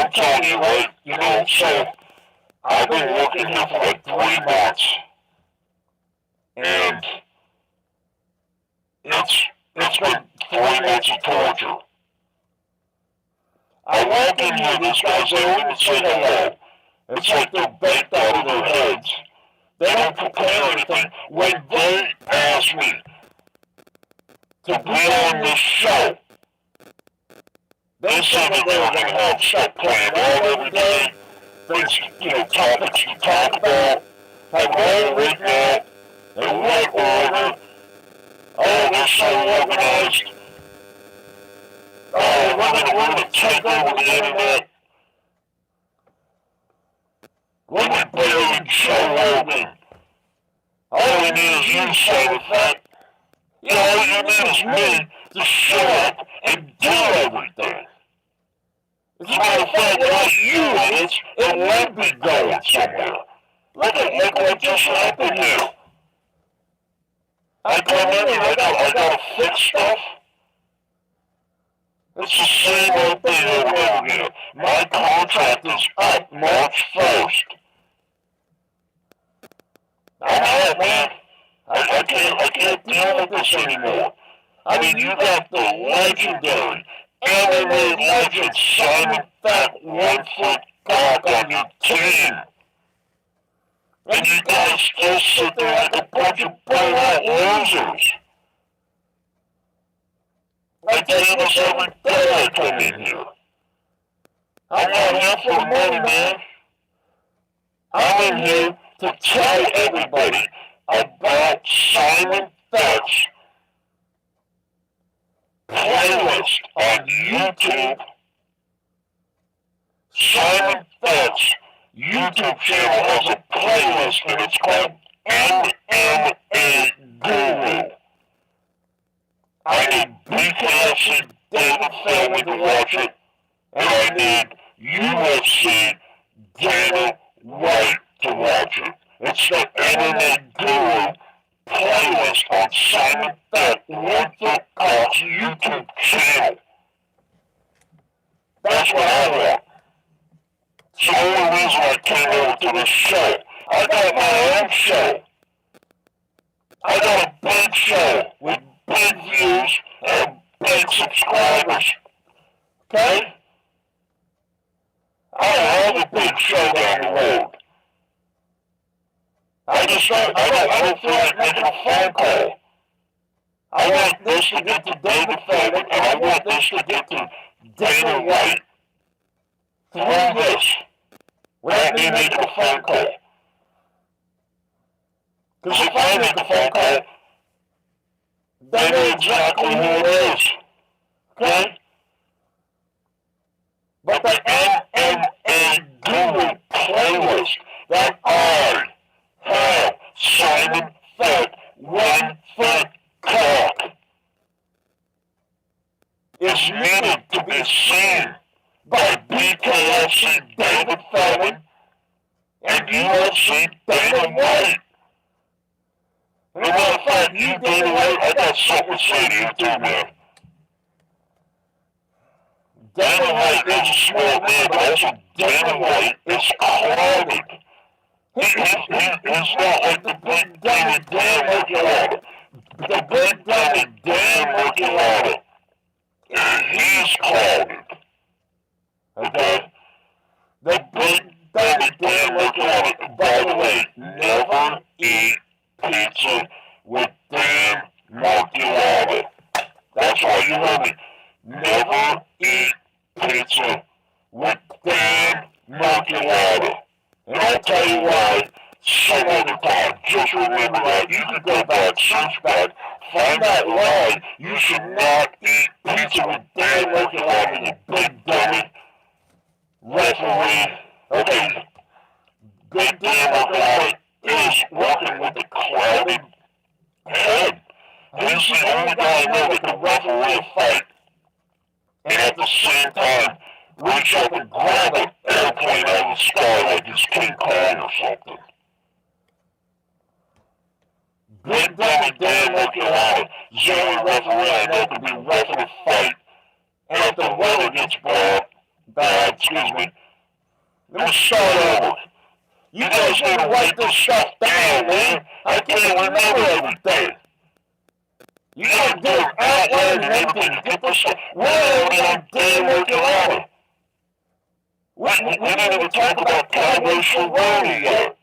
I'm telling you, right? You know, so I've been working here for like 3 months, and it's been 3 months of torture. I walk in here, these guys, they don't even say hello. It's like they're baked out of their heads. They don't prepare anything. When they ask me to be on this show, they said that they were going to have set planned out every day. Things, you know, topics to talk about, have all written out, in right order. Oh, they're so organized. Oh, we're going to take over the internet. We're going to better than Joe Rogan. All we need is you, Simon Fat. You know, all you need is me to show up and do everything. As a matter of fact, without you idiots, it won't be going somewhere. Look what just happened here. I come in here, I gotta fix stuff. It's the same old thing over and over again. My contract is up March 1st. I'm out, man. I can't deal with this anymore. I mean, you got the legendary MMA legend Simon Fat 1-foot cock on your team. And you guys still sit there like a bunch of blowout losers. I tell this every day I come in here. I'm not here for the money, man. I'm in here to tell everybody about Simon Fat's playlist on YouTube. Simon Fat's YouTube channel has a playlist and it's called MMA Guru. I need BKFC David Feldman to watch it, and I need UFC Dana White to watch it. It's the MMA Guru playlist on Simon Fat 1-foot cock's YouTube channel. That's what I want. It's the only reason I came over to this show. I got my own show. I got a big show with big views and big subscribers. Okay? I have a big show down the road. I don't feel like making a phone call. I want this to get to David Feldman, and I want this to get to Dana White through this, without me making a phone call. Because if I make a phone call, they know exactly who it is. Okay? But the MMA Guru playlist that I have Simon Fat 1-foot cock is needed to be seen by BKFC David Feldman and UFC Dana White. As a matter of fact, you Dana White, I got something to say to you too, man. Dana White is a smart man, but also Dana White is clouded. He's not like the big dummy Dan Merculata. The big dummy Dan Merculata. He's clouded. Okay? The big dummy Dan Merculata. By the way, never eat pizza with Dan Merculata. That's why you heard me. Never eat pizza with Dan Merculata. And I'll tell you why some other time. Just remember that. You can go back, search back, find out why you should not eat pizza with Dan Merculata, you big dummy referee. Okay, Big Dan Merculata is working with a clouded head. He's the only guy I know that can referee a fight and at the same time reach up and grab an airplane out of the sky like it's King Kong or something. Big dummy Dan Merculata is the only referee I know can be reffing a fight, and if the weather gets bad, excuse me. Let me start over. You guys need to write this stuff down, man. I can't remember everything. You gotta do an outline and everything to get this stuff. We're already on damn Oklahoma. We didn't even talk about Cowboy Cerrone yet.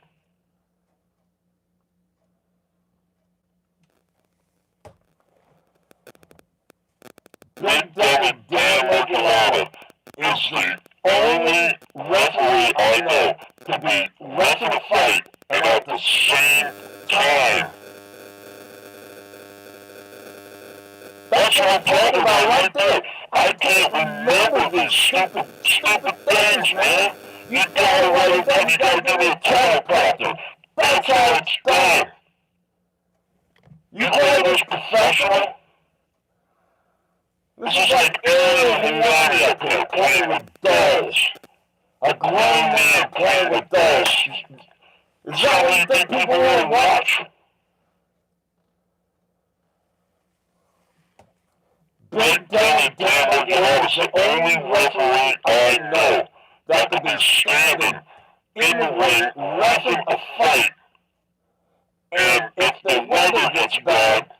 Big Daddy Dan Oklahoma is the only referee I know to be reffing a fight and at the same time. That's what I'm talking about right there. I can't remember these stupid things, man. You gotta write it down, you gotta give me a teleprompter. That's how it's done. You call this professional? This is like Ariel Helwani up here playing with dolls. A grown man playing with dolls. Is that what you think people want to watch? Big Daddy Dan Oklahoma is the only referee I know that could be standing in the ring, reffing a fight, and if the weather gets bad,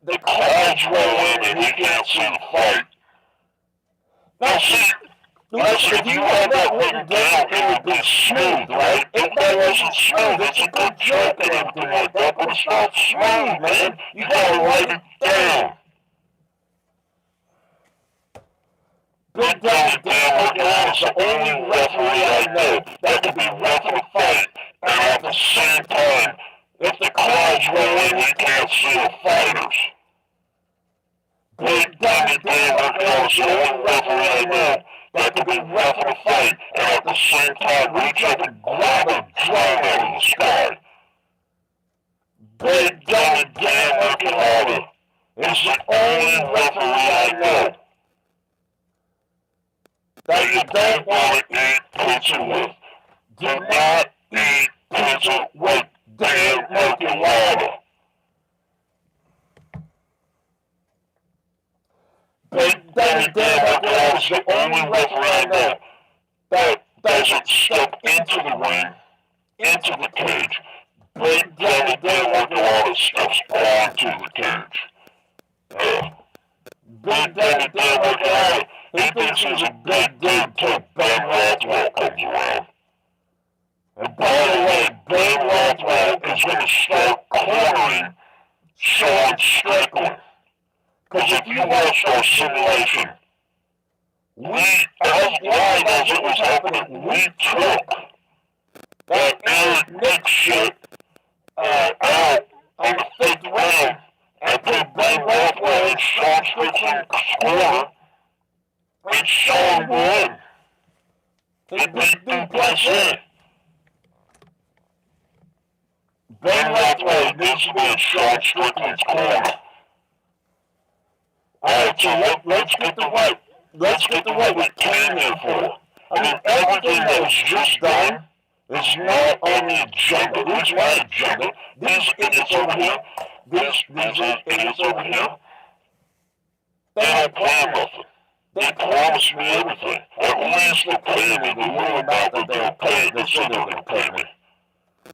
the crowds roll in and he can't see the fight. Now see, listen, if you had that written down, it would be smooth, right? If that wasn't smooth, it's a good joke and everything like that, but it's not smooth, man. You gotta write it down. Big Daddy Dan Oklahoma is the only referee I know that could be reffing a fight, and at the same time, if the crowds roll in, he can't see the fighters. Big Daddy Dan Oklahoma is the only referee I know that could be reffing a fight, and at the same time, reach up and grab a drone out of the sky. Big Daddy Dan Oklahoma is the only referee I know that you don't want to eat pizza with. Do not eat pizza with Dan Oklahoma. Big Daddy Dan Oklahoma is the only referee I know that doesn't step into the ring, into the cage. Big Daddy Dan Oklahoma steps onto the cage. Big Daddy Dan Oklahoma, he thinks he's a big dude till Ben Rothwell comes around. And by the way, Ben Rothwell is going to start cornering Sean Strickland. Because if you watched our simulation, as live as it was happening, we took that Eric Nick shit out on the 5th round and put Ben Rothwell in Sean Strickland's corner, and Sean won. He beat Duplessis. Ben Rothwell needs to be in Sean Strickland's corner. Alright, so let's get the what we came here for. I mean, everything that was just done is not on the agenda. Here's my agenda. These idiots over here, these idiots over here, they don't plan nothing. They promised me everything. At least they're paying me the little amount that they said they were going to pay me.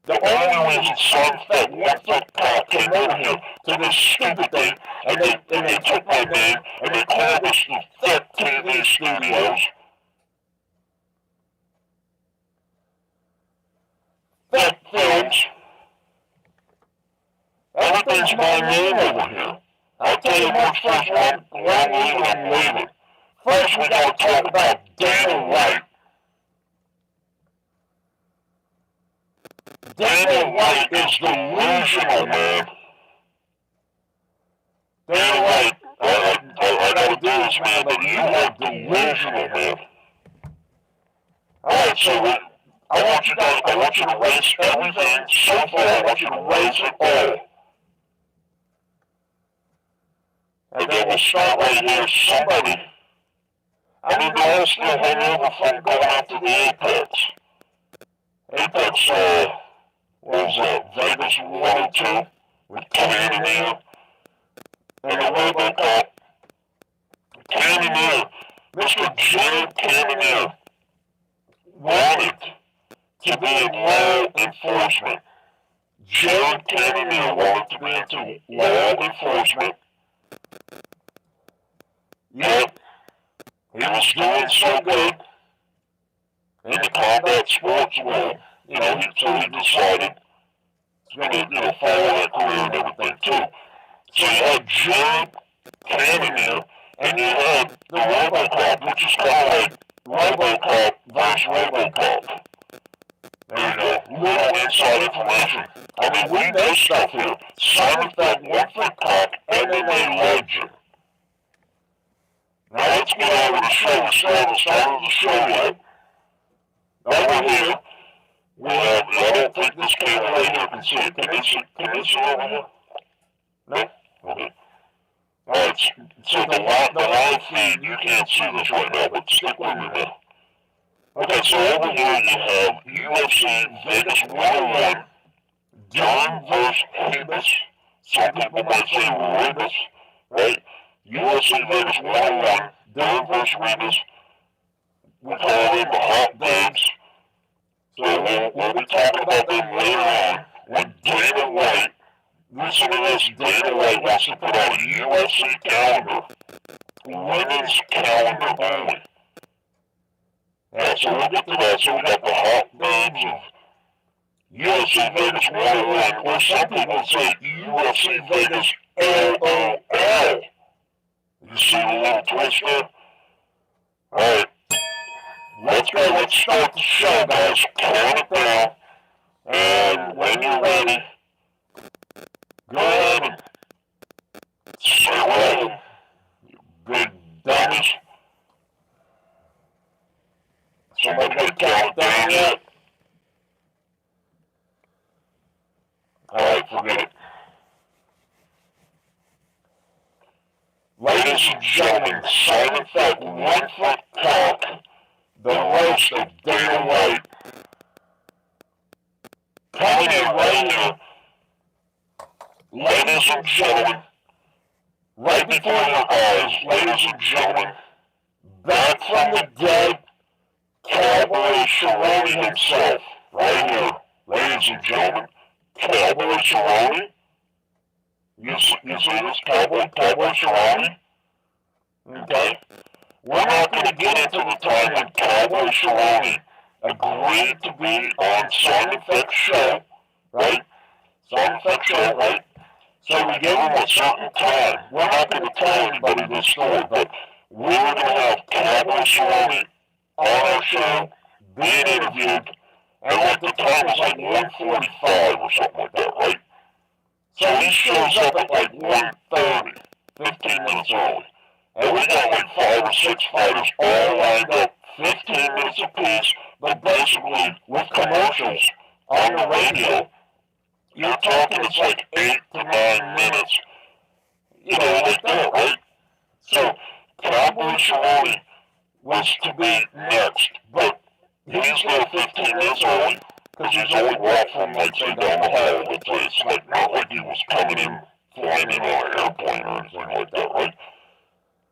The only reason some fat one-foot cop came over here to this stupid thing, and they took my name, and they called us the Fat TV Studios. Fat Films. Everything's my name over here. I'll tell you much first, one leaving, I'm leaving. First, we gotta talk about Dana White. Dana White is delusional, man. Dana White, I gotta do this, man, but you are delusional, man. Alright, so I want you to erase everything so far. I want you to erase it all. And then we'll start right here. Somebody, I mean, they're all still hungover from going out to the Apex. Apex, what was that, Vegas 102 with Cannoneer and the Robocop. Cannoneer Mr. Jared Cannonier wanted to be in law enforcement. Jared Cannonier wanted to be into law enforcement. Yep, he was doing so good in the combat sports world, so he decided he's going to, follow that career and everything too. So you had Jared Cannonier, and you had the RoboCop, which is kind of like RoboCop versus RoboCop. There you go. Little inside information. I mean, we know stuff here. Simon Fett went for cop, MMA legend. Now let's get over the show. We still haven't started the show yet. Over here, we have, I don't think this camera right here can see it. Can they see over here? No? Okay. Alright, so the live feed, you can't see this right now, but stick with me now. Okay, so over here you have UFC Vegas 101, Don vs. Habus. Some people might say Rebus, right? UFC Vegas 101, Don vs. Rebus. We call them the Hot Babes. So we'll be talking about them later on when Dana White, listen to this, Dana White wants to put out a UFC calendar, women's calendar only. Yeah, so we'll get to that. So we got the Hot Babes of UFC Vegas 101, or some people say UFC Vegas LOL. You see the little twist there? Alright, let's go. Let's start the show, guys. Count it down. And when you're ready, go ahead and say welcome, you big dummies. Somebody got to count it down yet? Alright, forget it. Ladies and gentlemen, Simon Fett, 1 foot cock, the roast of Dana White. Coming in right here, ladies and gentlemen, right before your eyes, ladies and gentlemen, back from the dead, Cowboy Cerrone himself, right here, ladies and gentlemen, Cowboy Cerrone. You see this, Cowboy Cerrone? Okay. We're not going to get into the time when Cowboy Cerrone agreed to be on Simon Fett's show, right? Simon Fett's show, right? So we gave him a certain time. We're not going to tell anybody this story, but we were going to have Cowboy Cerrone on our show, being interviewed, and like the time was like 1:45 or something like that, right? So he shows up at like 1:30, 15 minutes early. And we got like 5 or 6 fighters all lined up, 15 minutes apiece, but basically with commercials on the radio, you're talking it's like 8 to 9 minutes, like that, right? So Cowboy Cerrone was to be next, but he's there 15 minutes early, because he's only walked from, like, say, down the hall. It's like, not like he was coming in, flying in on an airplane or anything like that, right?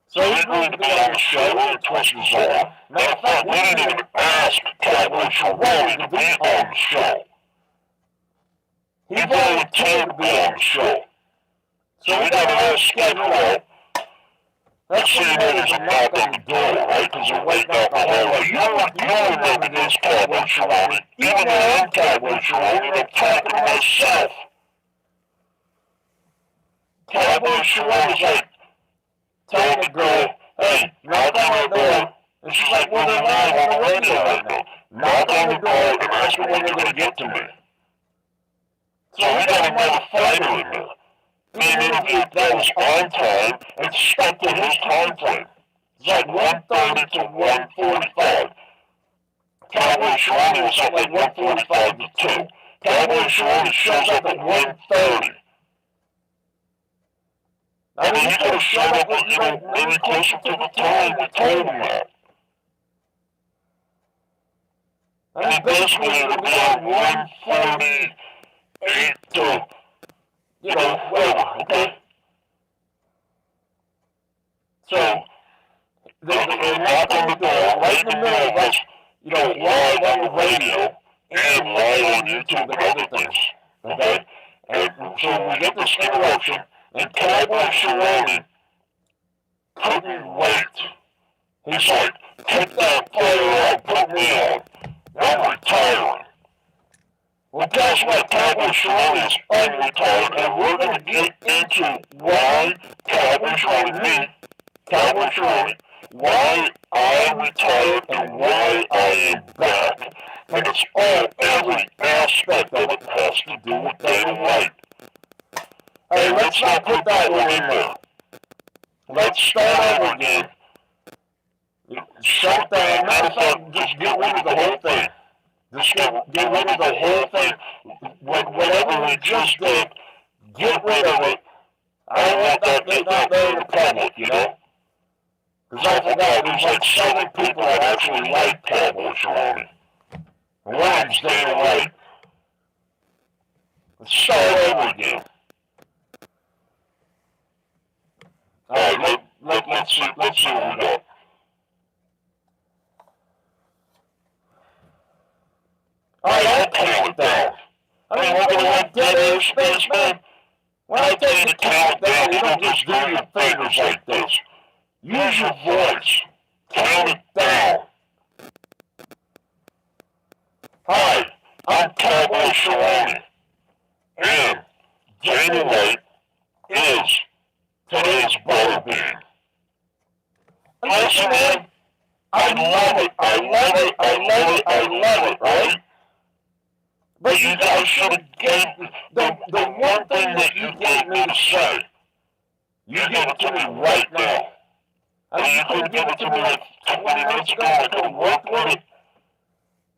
So he agreed to be on the show and twist his arm. Matter of fact, we didn't even ask Cowboy Cerrone to be on the show. He volunteered to be on the show. So we got it all scheduled out. Next thing you know, there's a knock on the door, right? Because they're waiting out the hallway. You remember this, Cowboy Cerrone. Even though I'm Cowboy Cerrone, and I'm talking to myself. Cowboy Cerrone's like, telling the girl, hey, knock on the door. And she's like, well, they're live on the radio right now. Knock on the door and ask them when they're going to get to me. So we got another fighter in there. Being interviewed that was on time and stuck to his time frame. It's like 1:30 to 1:45. Cowboy Cerrone was at like 1:45 to 2. Cowboy Cerrone shows up at 1:30. I mean, he could have showed up at, maybe closer to the time we told him that. I mean, basically it would be on 1:48 to, whatever, okay? So, they knock on the door right in the middle of us, you know, live on the radio and live on YouTube and other things, okay? And so we get this interruption, and Cowboy Cerrone couldn't wait. He's like, take that fire out, put me on. I'm retiring. Well, guess what? Cowboy Cerrone is unretired, and we're going to get into why Cowboy Cerrone, why I retired, and why I am back. And it's all, every aspect of it has to do with Dana White. Hey, let's not put that one in there. Let's start over again. Shut down. Matter of fact, just get rid of the whole thing. Just get rid of the whole thing. Whatever we just did, get rid of it. I don't want that getting out there in the public, you know? Because I forgot, there's like 7 people that actually like Cowboy Cerrone. And one of them's Dana White. Let's start over again. Alright, let's see what we got. Alright, I'll count it down. I mean, we're going to have dead air space, man. When I tell you to count it down, you don't just do your fingers like this. Use your voice. Count it down. Hi, I'm Cowboy Cerrone. And Dana White is today's butterbean. Listen, man, I love it, right? But you guys should have gave the one thing that you gave me to say. You give it to me right now. I mean, you couldn't give it to me like 20 minutes ago. I could have worked with it.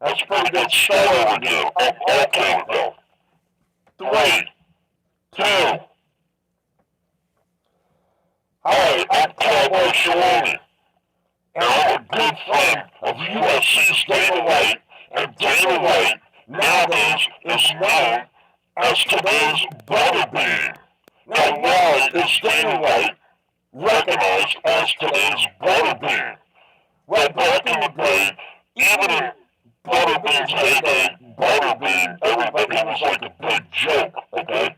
That's pretty good. Start over again. I'll count it down. 3, 2. Hi, I'm Cowboy Cerrone. And I'm a good friend of UFC's Dana White. And Dana White nowadays is known as today's butterbean. Now, why is Dana White recognized as today's butterbean? Well, back in the day, even in Butterbean's heyday, Butterbean, everybody, he was like a big joke, okay?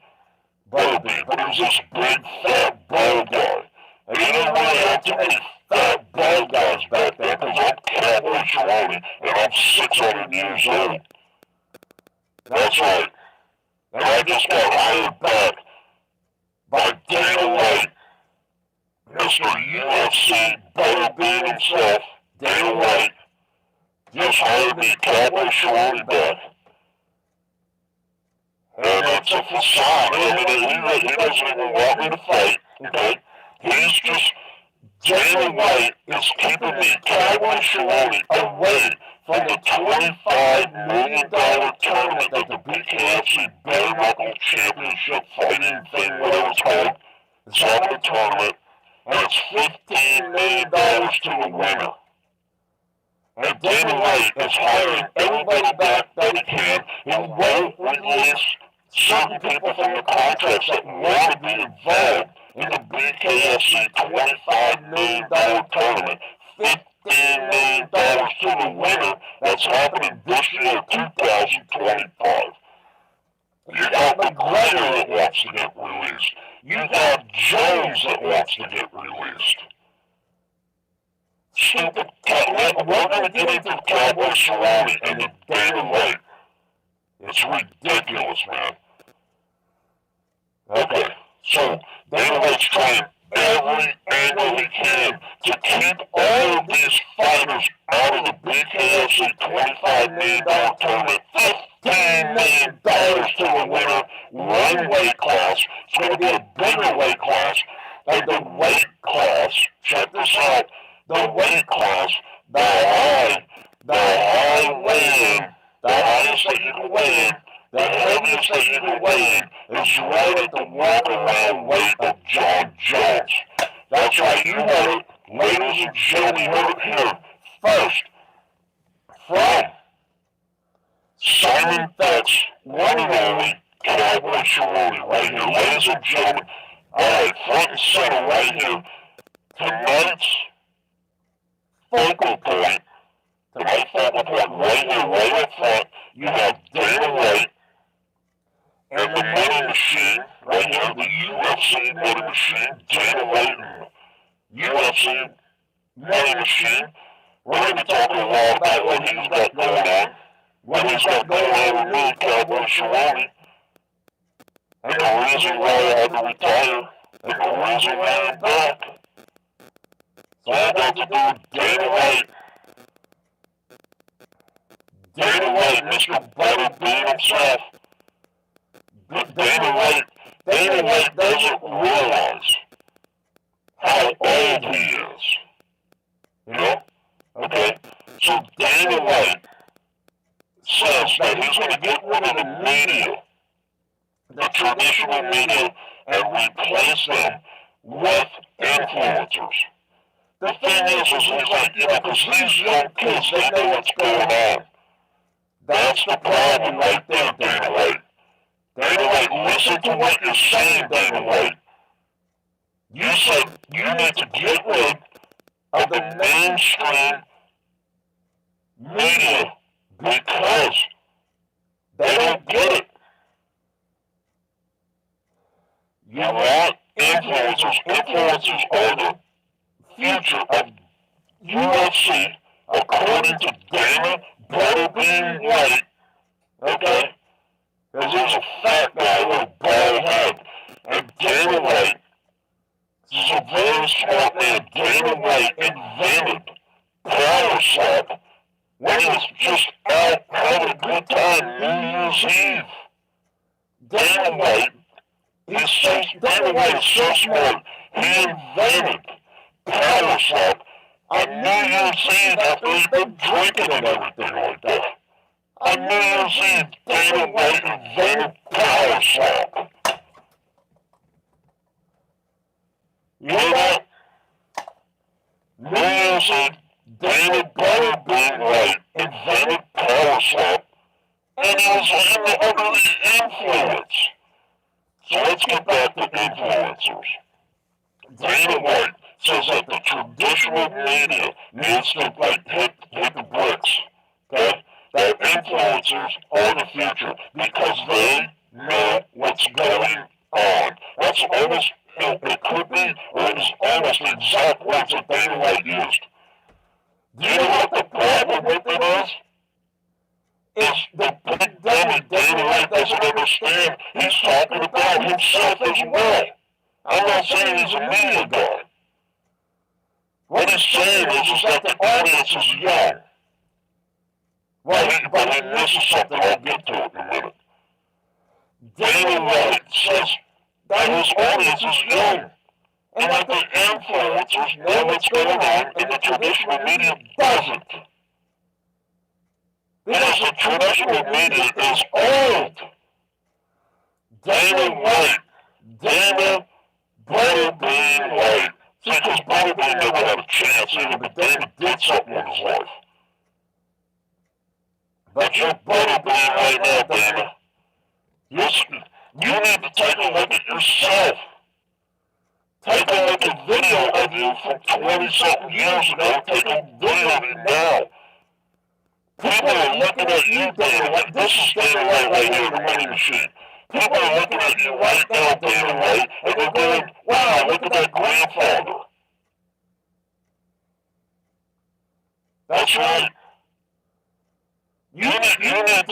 Butterbean, but he was this big, fat, bald guy. And you didn't really have too many fat, bald guys back then, because I'm Cowboy Cerrone, and I'm 600 years old. That's right. And I just got hired back by Dana White, Mr. UFC Butterbean himself, Dana White, just hired me, Cowboy Cerrone, back. And it's a facade. I mean, he doesn't even want me to fight, okay? He's just, Dana White is keeping me, Cowboy Cerrone, away from the $25 million tournament that the BKFC Bare Knuckle Championship fighting thing, whatever it's called, is having a tournament, and it's $15 million to the winner. And Dana White is hiring everybody back that he can. He won't release certain people from the contracts that want to be involved in the BKFC $25 million tournament. $15 million to the winner. That's happening this year, 2025. You got McGregor that wants to get released. You got Jones that wants to get released. Stupid, we're going to get into Cowboy Cerrone and the Dana White. It's ridiculous, man. Okay, so Dana White's trying every angle he can to keep all of these fighters out of the BKFC $25 million tournament. $15 million to the winner, one weight class. It's going to be a bigger weight class. And the weight class, check this out, the weight class, the high weigh-in, the highest that you can weigh in, the heaviest that you can weigh in, is right at the walk-around weight of John Jones. That's right, you heard it, ladies and gentlemen, you heard it here first, from Simon Fett's one and only Cowboy Cerrone, right here, ladies and gentlemen. All right, front and center right here. Tonight's focal point, to my focal point right here, right up front, you have Dana White and the money machine, right here, the UFC money machine, Dana White and UFC money machine. We're going to be talking a lot about what he's got going on, what he's got going on with me, Cowboy Cerrone, and the reason why I had to retire, and the reason why I'm back. So I got to do Dana White. Dana White, Mr. Butterbean himself. Dana White doesn't realize how old he is. You know? Okay? So Dana White says that he's going to get rid of the media, the traditional media, and replace them with influencers. The thing is he's like, you know, because these young kids, they know what's going on. That's the problem right there, Dana White. Dana White, listen to what you're saying, Dana White. You said you need to get rid of the mainstream media because they don't get it. You want influencers. Influencers are the future of UFC, according to Dana Butterbean White. Okay? Because he's a fat guy with a bald head. And Dana White, this is a very smart man. Dana White invented Power Slap when he was just out having a good time New Year's Eve. Dana White is so smart. He invented Power Slap on New Year's Eve after he'd been drinking and everything like that. On New Year's Eve, Dana White invented Power Slap. You know that? New Year's Eve, Dana Butterbean White invented Power Slap, and he was under the influence. So let's get back to influencers. Dana White says that the traditional media needs to hit the bricks. Okay? That influencers are the future because they know what's going on. That's almost, it could be, or it is almost the exact words that Dana White used. Do you know what the problem with it is? It's the big dummy Dana White doesn't understand. He's talking about himself as well. I'm not saying he's a media guy. What he's saying is that the audience is young. But he misses something. I'll get to it in a minute. Dana White says that his audience is young, and that the influencers know what's going on, and the traditional media doesn't. Because the traditional media is old. Dana White, Dana Butterbean White. See, because Butterbean never had a chance either, but Dana did something in his life. But you're Butterbean right now, Dana. You need to take a look at yourself. Take a look at video of you from 20-something years ago. Take a video of you now. People are looking at you, Dana White. This is Dana White right here, the money machine. People are looking at you right now, Dana White, and they're going, wow, look at that grandfather. That's right. You need to not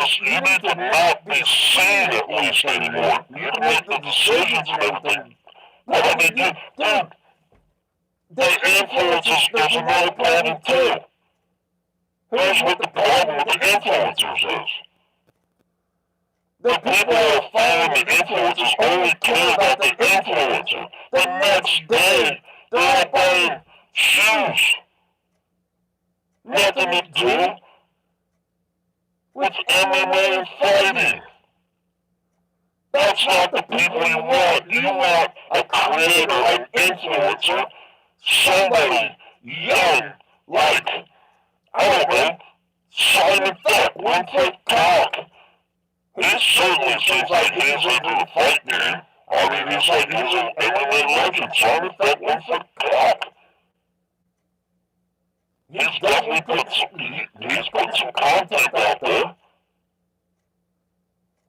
be seen at least anymore. You can make the decisions and everything. But I mean, dude, the influencers, there's another problem too. Here's what the problem with the influencers is. The people who are following the influencers only care about the influencer. The next day, they're all buying shoes. Nothing to do with MMA and fighting. That's not the people you want. You want a creator, an influencer, somebody young, like, I don't know, Simon Beck, 1 foot cock. He certainly seems like he's into the fight game. I mean, he's an MMA legend. Simon Beck, 1 foot cock. he's definitely he's putting some content out there.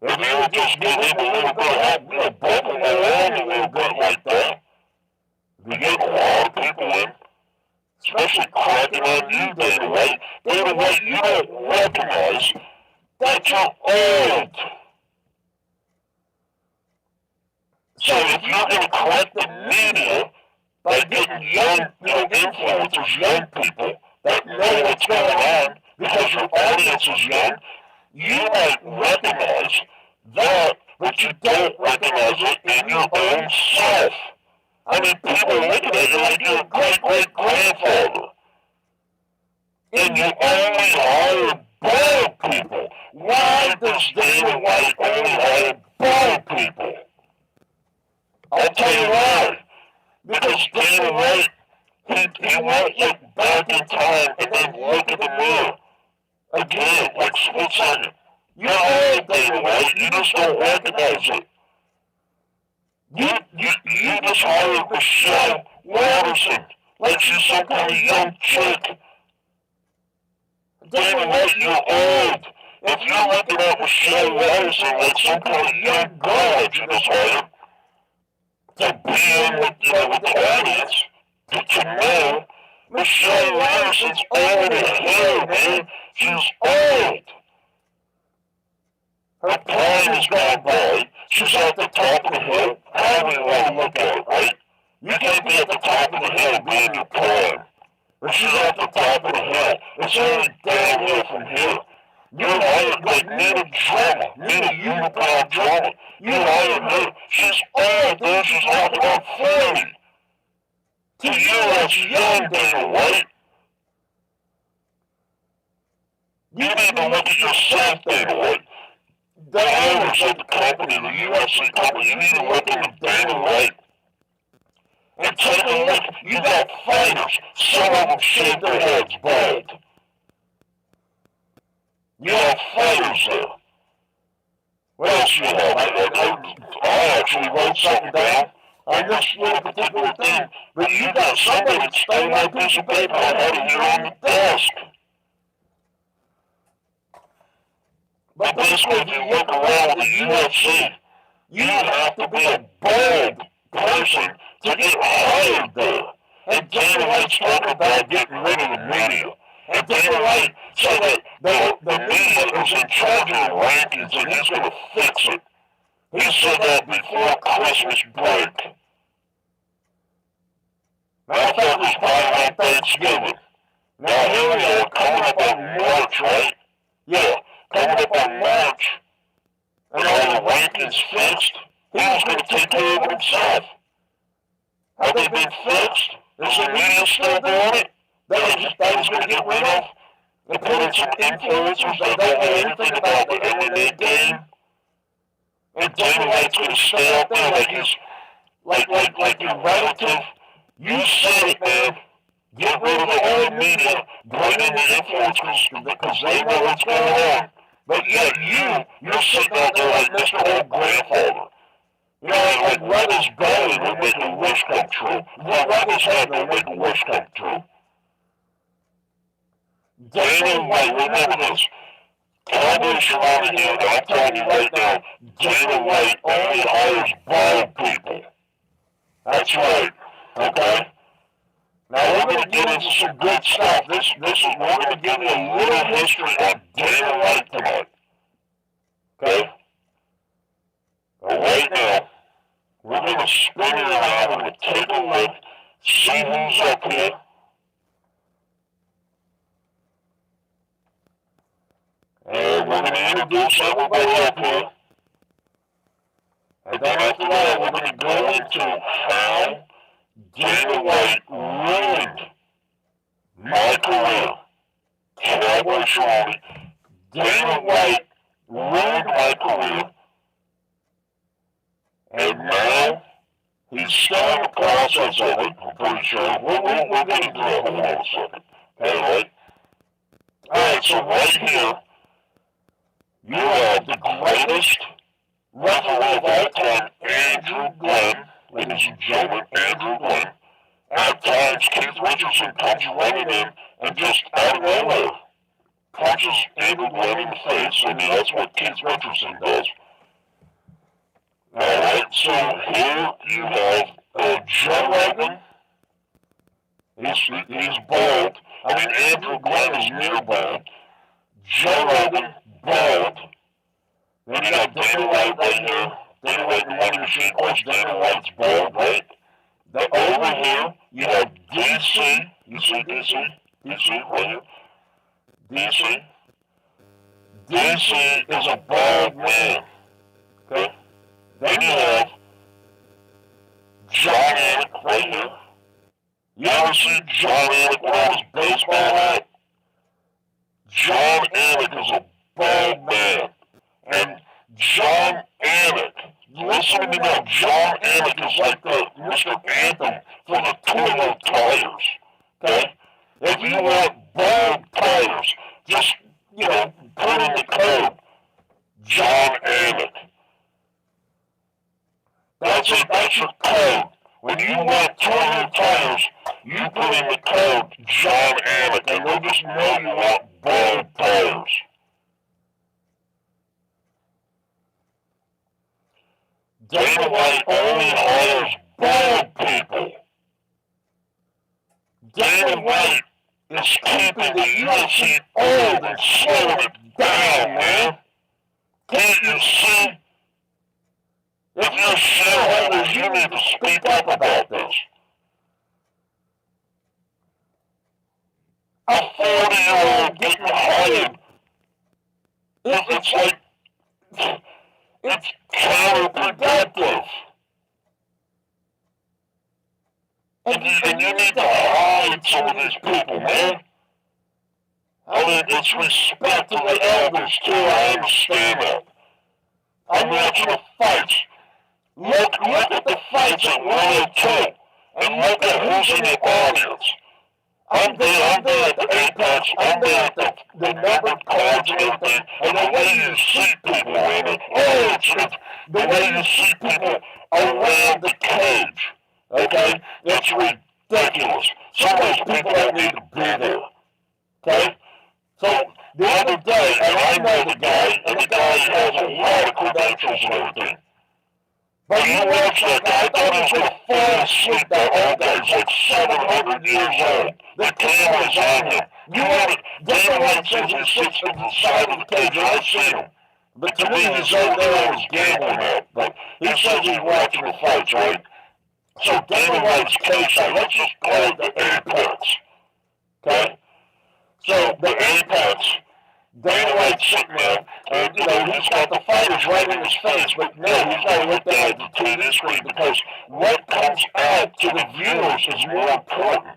If you would just give him a little bit of help, bump him along a little bit like that, if you get a lot of people in, especially cracking on you, Dana White. Dana White, you don't recognize that you're old. So if you're going to correct the media by getting young, influencers, young people that know what's going on because your audience is young, you might recognize that, but you don't recognize it in your own self. I mean, people are looking at you like you're a great-great-grandfather. And you only hire bald people. Why does Dana White only hire bald people? I'll tell you why. Because Dana White, he won't look back in time and then look in the mirror. Again, like split second. You're old, Dana White. You just don't recognize it. You just hired Michelle Watterson like she's some kind of young chick. Dana White, you're old. If you're looking at Michelle Watterson like some kind of young girl that you just hired to be in with the audience, to know Michelle Watterson's old as hell, man. She's old. Her prime is gone by. She's at the top of the hill. However you want to look at it, right? You can't be at the top of the hill being your prime. But she's at the top of the hill. It's only downhill from here. You're hired like Nina Unibrow Drama. You hired her. She's old, dude. She's like about 40. To you, that's young, Dana White. You need to look at yourself, Dana White. The owners of the company, the UFC company, you need to look into Dana White. And take a look. You got fighters. Some of them shave their heads bald. You have fighters there. What else you have? I actually wrote something down on this little particular thing. But you got somebody that stole my piece of paper I had it here on the desk. But basically, if you look around the UFC, you have to be a bold person to get hired there. And Dana White's talking about getting rid of the media. And Dana White said that the media is in charge of the rankings and he's going to fix it. He said that before Christmas break. Matter of fact, it was probably around Thanksgiving. Now here we are, coming up on March, right? Yeah, coming up on March. And all the rankings fixed. He was going to take care of it himself. Have they been fixed? Is the media still doing it? That was going to get rid of? And put in some influencers that don't know anything about the MMA game? And Dana White's going to stay up there like he's, like your relative? You said it, man. Get rid of the old media, bring in the influencers because they know what's going on. But yet you're sitting out there like Mr. Old Grandfather. You know, like rebels going, we'll make a wish come true. What rebels have, they'll make a wish come true. Dana White, remember this. Cowboy Cerrone here, and I'm telling you right now, Dana White only hires bald people. That's right, okay? Now we're going to get into some good stuff. We're going to give you a little history on Dana White tonight. Okay? Well, right now, we're going to spin it around and we'll take a look, see who's up here. And we're going to introduce everybody up here. And then after that, we're going to go into how Dana White ruined my career. Cowboy Cerrone. Dana White ruined my career. And now, he's still in the process of it, I'm pretty sure. We're going to do that. Hold on a second. Okay, right? Alright, so right here, you have the greatest referee of all time, Andrew Glenn. Ladies and gentlemen, Andrew Glenn. At times, Keith Richardson comes running in and just out of nowhere punches Andrew Glenn in the face. I mean, that's what Keith Richardson does. Alright, so here you have Joe Rogan. He's bald. I mean, Andrew Glenn is near bald. Joe Rogan, bald. Then you got Dana White right here. Dana White in one machine. Of course, Dana White's bald, right? Over here, you have DC. You see DC? DC right here? DC. DC is a bald man. Okay? Then you have John Anik right here. You ever see John Anik with all his baseball hat? John Anik is a bald man. And John Anik, listen to me now, John Anik is like the Mr. Anthem for the Toyota tires. Okay? If you want bald tires, just, put in the code, John Anik. That's your code. When you want Toyota tires, you put in the code John Anik, and they'll just know you want bald tires. Dana White only hires bald people. Dana White is keeping the UFC old and slowing it down, man. Can't you see? If you're shareholders, you need to speak up about this. A 40-year-old getting hired, it's like, it's counterproductive. And you need to hide some of these people, man. I mean, it's respect to the elders, too. I understand that. I'm watching the fights. Look at the fights at 102, and look at who's in the audience. I'm there at the Apex, I'm there at the numbered cards and everything, and the way you see people, Raymond, it's the way you see people around the cage, okay? It's ridiculous. Some of those people don't need to be there, okay? So, the other day, and I know the guy, and the guy has a lot of credentials and everything. But you watch that guy, I thought he was going to fall asleep, that old guy. He's like 700 years old. The camera's on him. Dana White says he sits at the side of the cage, and I've seen him. But to me, he's over there on his gambling app. But he says he's watching the fights, right? So Dana White's cage side, let's just call it the Apex. Okay? So the Apex, Dana White's sitting there, and, he's got the fighters right in his face, but no, he's got to look down at the TV screen because what comes out to the viewers is more important.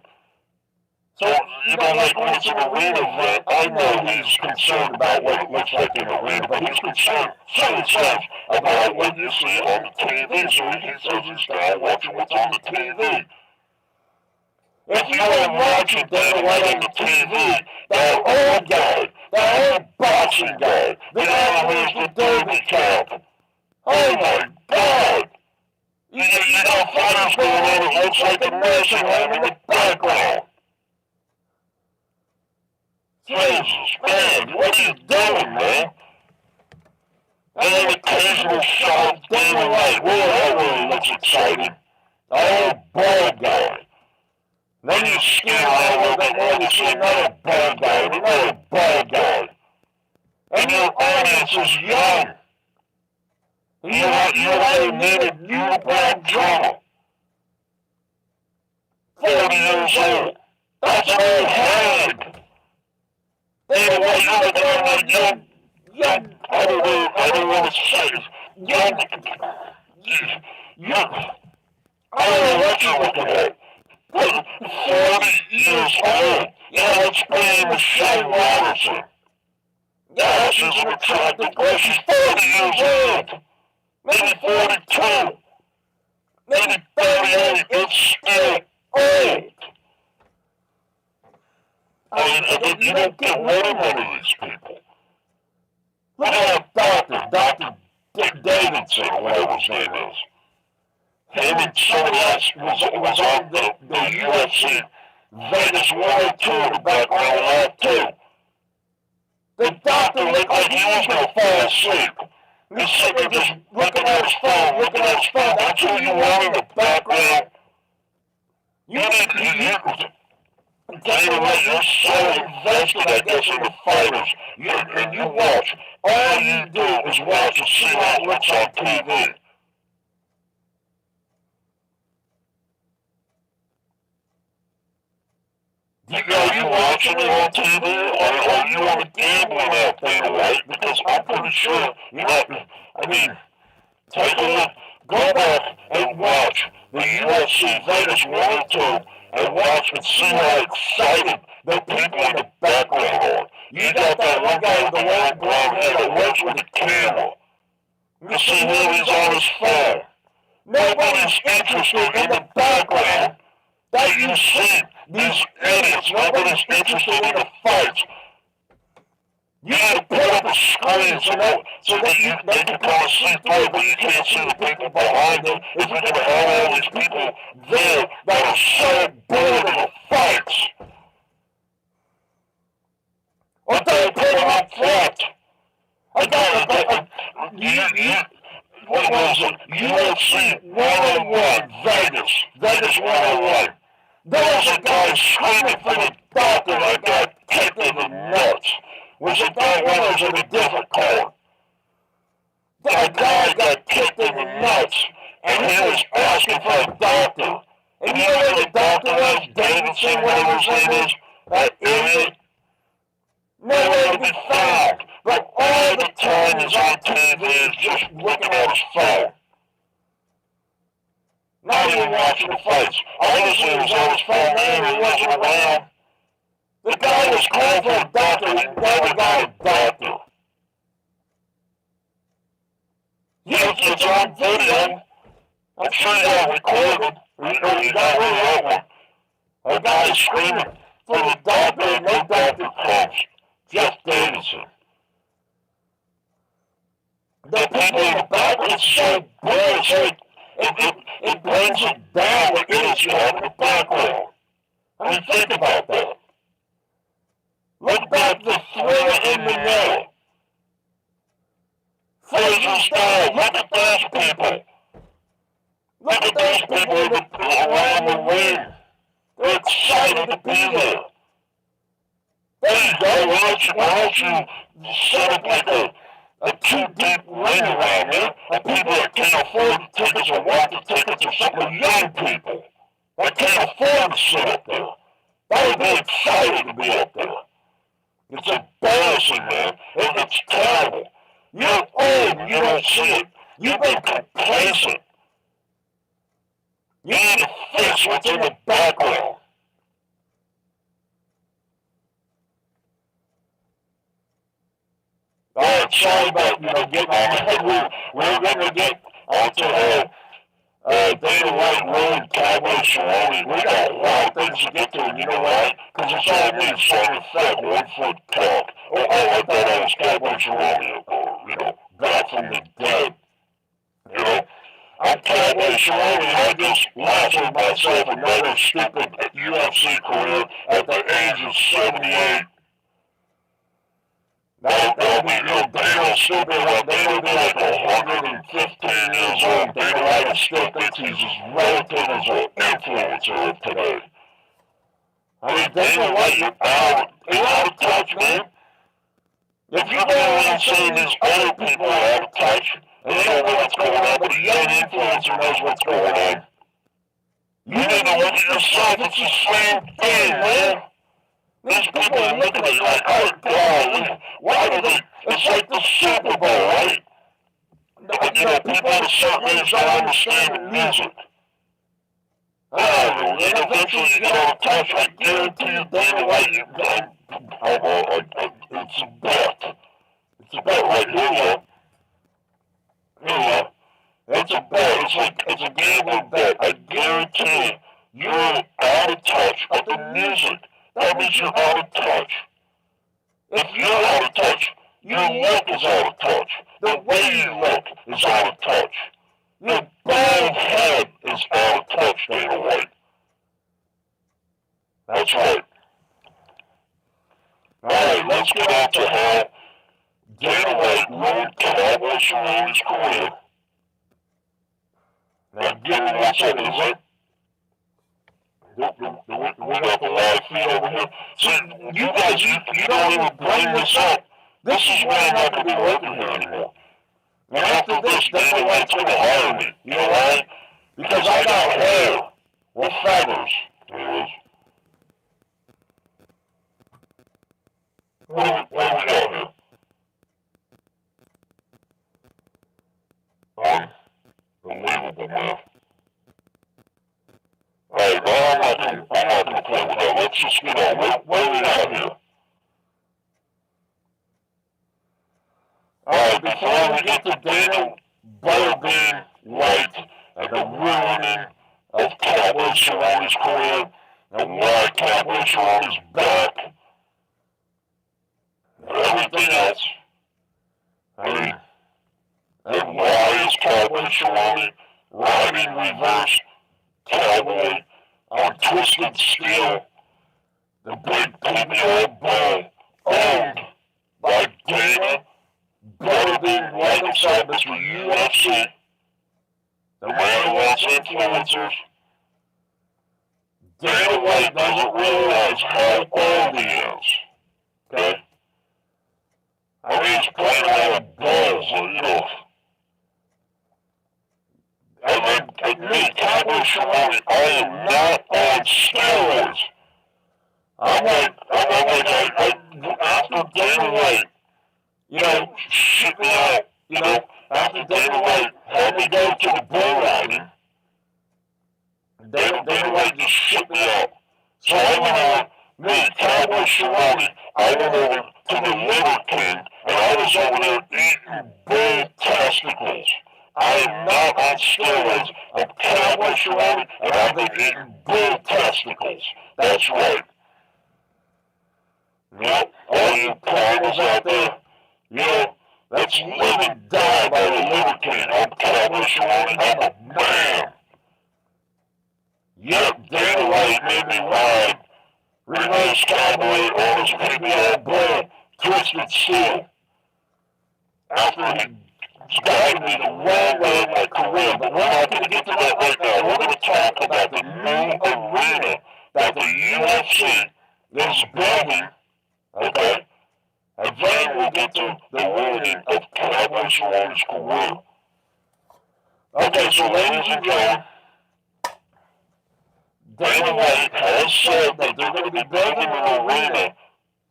So, like when it's an arena event, I know he's concerned about what it looks like in the arena, but he's concerned, so he says, about what you see on the TV, so he says he's now watching what's on the TV. If you were watching Dana White on the TV, that old guy, that old boxing guy, the guy who wins the Derby champ, oh my God! You got fighters going on, it looks like a nursing home in the background. Jesus, man, what are you doing, man? And an occasional shot of Dana White, that really looks exciting. The old bald guy. Then you scan around a little bit more, you see another bald guy, and another bald guy. And your audience is young. You haven't needed unibrow drama. 40 years old. That's an old hag. Dana White, you're looking at like young, I don't want to say it, young, I don't know what you're looking at. 40 years old. Yeah, let's bring in Michelle Watterson. Yeah, she's an attractive girl. She's 40 years old. Maybe 42. Maybe 38. It's still old. I mean, you don't get rid of one of these people. Look at that Dr. Dick Davidson, or whatever his name is. Him and somebody else was on the UFC Vegas 102 in the background laughed too. The doctor looked like he was going to fall asleep. He's sitting there just looking at his phone, looking at his phone. That's who you want in the background. You need to, Dana White, you're so invested, I guess, in the fighters. And you watch. All you do is watch and see how it looks on TV. Are you watching it on TV, or are you on the gambling app, Dana White? Because I'm pretty sure, take a look, go back and watch the UFC Vegas 102 and watch and see how excited the people in the background are. You got that one guy with the long blonde hair that works with the camera. You see him, he's on his phone. Nobody's interested in the background that you see. These idiots, nobody's interested in the fights. You need to put up a screen so that they can kind of see through it, but you can't see the people behind them. If you're going to have all these people there that are so bored of the fights. Or don't put them up front. What was it? UFC 101 Vegas 101. There was a guy screaming for the doctor that got kicked in the nuts. Was it that one or was it a different card? That guy got kicked in the nuts and he was asking for a doctor. And you know where the doctor was? Davidson, whatever his name is? That idiot? Nowhere to be found. But all the time he's on TV is just looking at his phone. Not even watching the fights. Obviously he was on his phone and he wasn't around. The guy was calling for a doctor. He never got a doctor. It's on video. I'm sure you have recorded. You got rid of that one. A guy screaming for the doctor and no doctor comes. Jeff Davidson. The people in the back, it's so bullshit. It brings it down what idiots you have in the background. I mean, think about that. Look back to Thriller in Manila. Fraser Style, look at those people. Look at those people around the ring. They're excited to be there. There you go, why don't you set up like a two-deep ring around there of people that can't afford the tickets or want the tickets or something, young people that can't afford to sit up there. They would be excited to be up there. It's embarrassing, man. It's terrible. You're old and you don't see it. You've been complacent. You need to fix what's in the background. Alright, sorry about, getting on my head. We're going to get onto Dana White ruined Cowboy Cerrone. We got a lot of things to get to, and you know why? Because it's all me, Simon Fett, 1 foot cock. I thought I was Cowboy Cerrone, back from the dead. I'm Cowboy Cerrone, and I just lasted myself another stupid UFC career at the age of 78. Now, Dana's still be like, Dana will be like 115 years old. Dana White still thinks he's as relative as an influencer of today. I mean, Dana White, you're out of touch, man. If you go around saying these other people are out of touch, and they don't know what's going on, but a young influencer knows what's going on, you need to look at yourself. It's the same thing, man. These people are looking at you like, oh, God, why do they, it's like the Super Bowl, right? People at a certain age don't understand the music. And eventually you get out of touch. I guarantee you, Dana White, it's a bet. It's a bet right here, yeah. It's a bet. It's a gambling bet. I guarantee you, you're out of touch with the music. That means you're out of touch. If you're out of touch, your look is out of touch. The way you look is out of touch. Your bald head is out of touch, Dana White. That's right. Alright, let's get on to how Dana White ruined Cowboy Cerrone's career. Now, give me 1 second, is it? We got the live feed over here. See, you guys, you don't even bring this up. This is why I'm not going to be working here anymore. And after this, Dana White's going to hire me. You know why? Because I got hair with feathers. There it is. What do we got here? Unbelievable, man. Alright, well, I'm not going to play with that. Let's just get on. What do we got here? Alright, before we get to Dana Butterbean White and the ruining of Cowboy Cerrone's career and why Cowboy Cerrone's back and everything else, and why is Cowboy Cerrone riding reverse Cowboy on Twisted Steele, the big PBR BULL owned by Dana Butterbean White inside Mr. UFC, the man who wants influencers. Dana White doesn't realize how old he is. Okay? I mean, he's playing all the balls, you know. And me, Cowboy Cerrone, I am not on steroids. I'm like, after Dana White, you know, shit me out, you know, after Dana White had me go to the bull riding, Dana White just shit me out. So I went on, me, Cowboy Cerrone, I went over to the Liver King, and I was over there eating bull testicles. I am not on steroids. I'm Cowboy Cerrone, and I've been eating bull testicles. That's right. Yep, all you primates out there, you know, let's live and die by the Liver King. I'm Cowboy Cerrone, I'm a man. Yep, Dana White made me ride reverse Cowboy on his PBR BULL, Twisted Steele, after he guided me the wrong way in my career. But we're not going to get to that right now. We're going to talk about the new arena that the UFC is building, okay? And then we'll get to the ruining of Cowboy Cerrone's career. Okay, so ladies and gentlemen, Dana White has said that they're going to be building an arena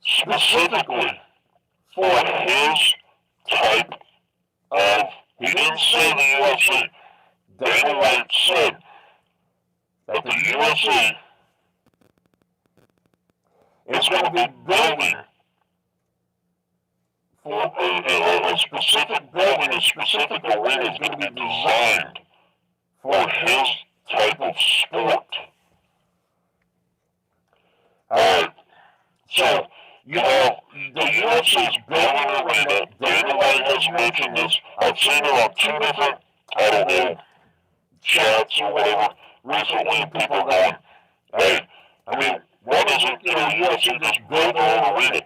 specifically for his type of, he didn't say the UFC. Dana White said that the UFC is going to be building for a specific building, a specific arena is going to be designed for his type of sport. So, you know, the UFC is building an arena. Dana White has mentioned this. I've seen it on 2 different, I don't know, chats or whatever, recently, people are going, hey, I mean, why doesn't, you know, UFC just build their own arena?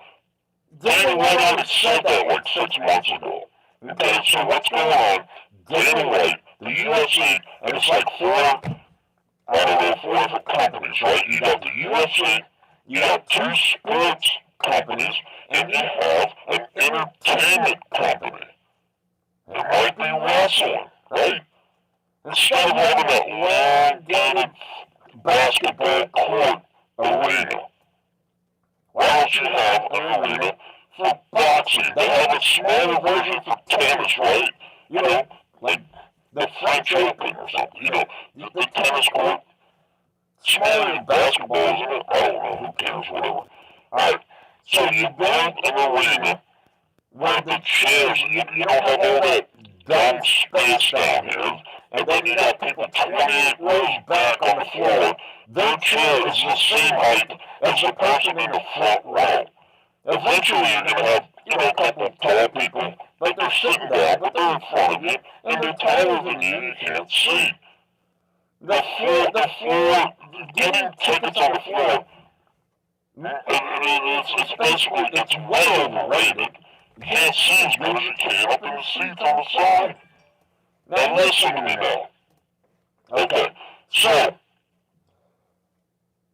Dana White already said that like 6 months ago. Okay, so what's going on? Dana White, the UFC, and it's like 4, I don't know, 4 different companies, right? You got the UFC, you have 2 sports companies, and you have an entertainment company. It might be wrestling, right? Instead of having that long-dated basketball court arena, why don't you have an arena for boxing? They have a smaller version for tennis, right? You know, like the French Open or something, you know, the tennis court. Smaller than basketball, isn't it? I don't know, who cares, whatever. Alright, so you build an arena where the chairs, you don't have all that dumb space down here, and then you got people 28 rows back on the floor. Their chair is the same height as the person in the front row. Eventually you're going to have, you know, a couple of tall people, but they're sitting down, but they're in front of you, and they're taller than you, you can't see. The floor, getting tickets on the floor basically, it's way overrated. You can't see as good as you can up in the seats on the side. Now listen to me now. Okay, so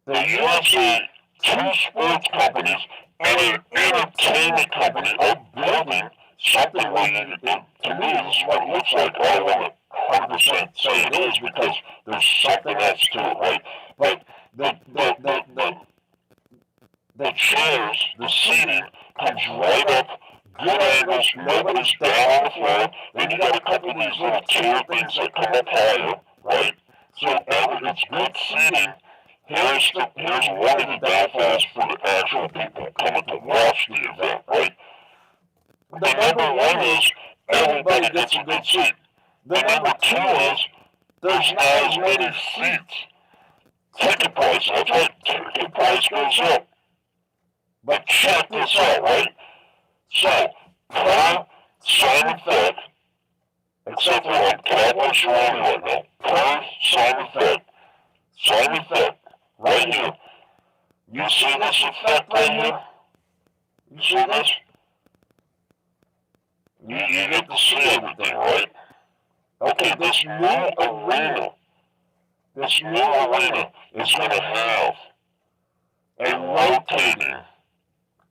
the UFC, two sports companies, and an entertainment company are building something where you, to me, this is what it looks like. I don't want to 100% say it is because there's something else to it, right? But the chairs, the seating comes right up, good angles, nobody's down on the floor. Then you got a couple of these little tier things that come up higher, right? So it's good seating. Here's one of the downfalls for the actual people coming to watch the event, right? The number one is everybody gets a good seat. The number two is there's not as many seats. Ticket price, that's right, ticket price goes up. But check this out, right? So, per Simon Fett, except for like Cowboy Cerrone right now, per Simon Fett, right here. You see this effect right here? You see this? You get to see everything, right? Okay, this new arena is going to have a rotating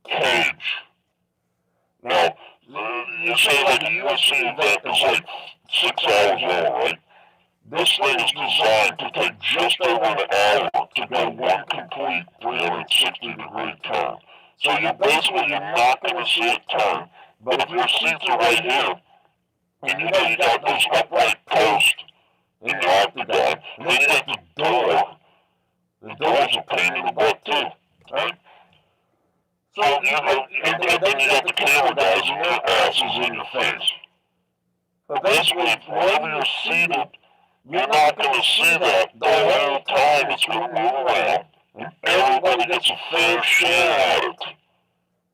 cage. Now, you say like a UFC event is like 6 hours long, right? This thing is designed to take just over an hour to go one complete 360-degree turn. So you're not going to see it turn. But if your seats are right here, and you know you got those upright posts in the octagon, and then you got the door. The door's a pain in the butt too, right? So and then you got the camera guys and their asses in your face. But basically, wherever you're seated, you're not going to see that the whole time. It's going to move around, and everybody gets a fair share of it.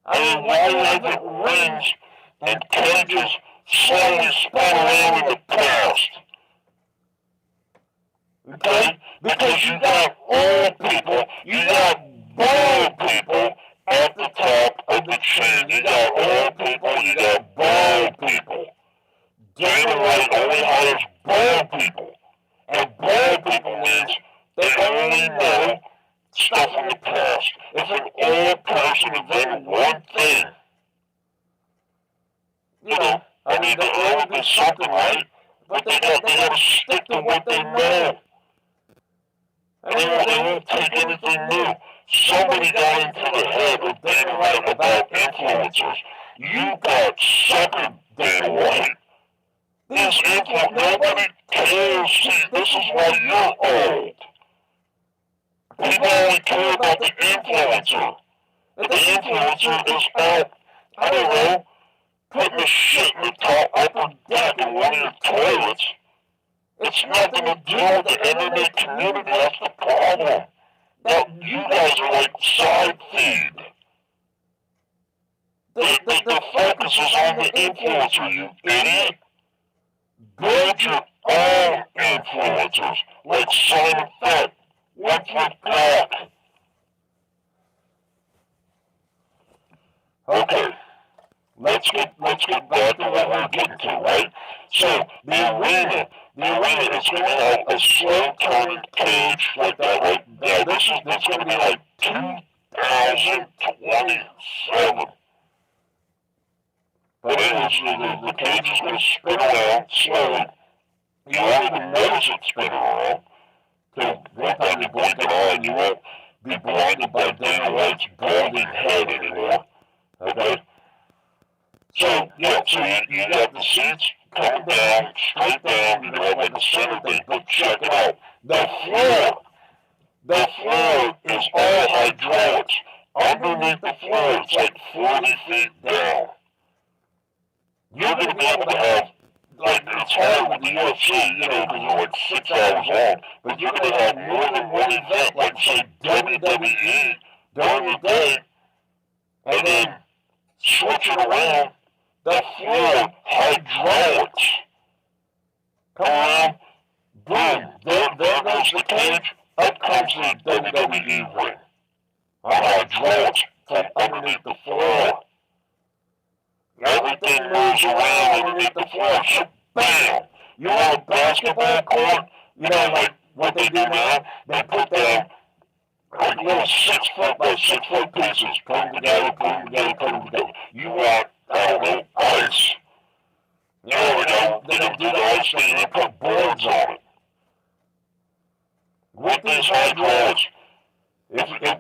I mean, why haven't rings and cages slowly spun around in the past? Okay? Because you got old people, you got bald people at the top of the chain. You got old people, you got bald people. Dana White only hires bald people. And bald people means they only know stuff from the past. If an old person invented one thing, you know, I mean, they only do something right, but they got to stick to what they know. And they won't take anything new. Somebody got into the head of Dana White about influencers. You got suckered, Dana White. These influencers, nobody cares. See, this is why you're old. People only care about the influencer. And the influencer is out, I don't know, putting the shit in the top upper deck in one of your toilets. It's nothing to do with the MMA community. That's the problem. Now, you guys are like side feed. The focus is on the influencer, you idiot. Build your own influencers, like Simon Fett, Wentworth Black. Okay, let's get back to what we're getting to, right? So, the arena is going to have a slow turning cage like that, right? Yeah, that's going to be like 2027. But anyways, the cage is going to spin around slowly. You won't even notice it spinning around. Till one time you blink an eye and you won't be blinded by Dana White's balding head anymore. Okay? So, yeah, so you got the seats coming down, straight down, you know, like the center thing, but check it out. The floor is all hydraulics. Underneath the floor, it's like 40 feet down. You're going to be able to have, like, it's hard with the UFC, you know, because they're like 6 hours long, but you're going to have more than one event, like, say, WWE during the day, and then switch it around. The floor, hydraulics. Come around, boom, there goes the cage, up comes the WWE ring. Hydraulics, from underneath the floor. Everything moves around underneath the floor. So, bam! You're on a basketball court, you know, like what they do now, they put down like little 6 foot by 6 foot pieces, put them together, put them together, put them together. You want, I don't know, ice. You know, they don't do the ice thing, they put boards on it. With these hydraulics, okay,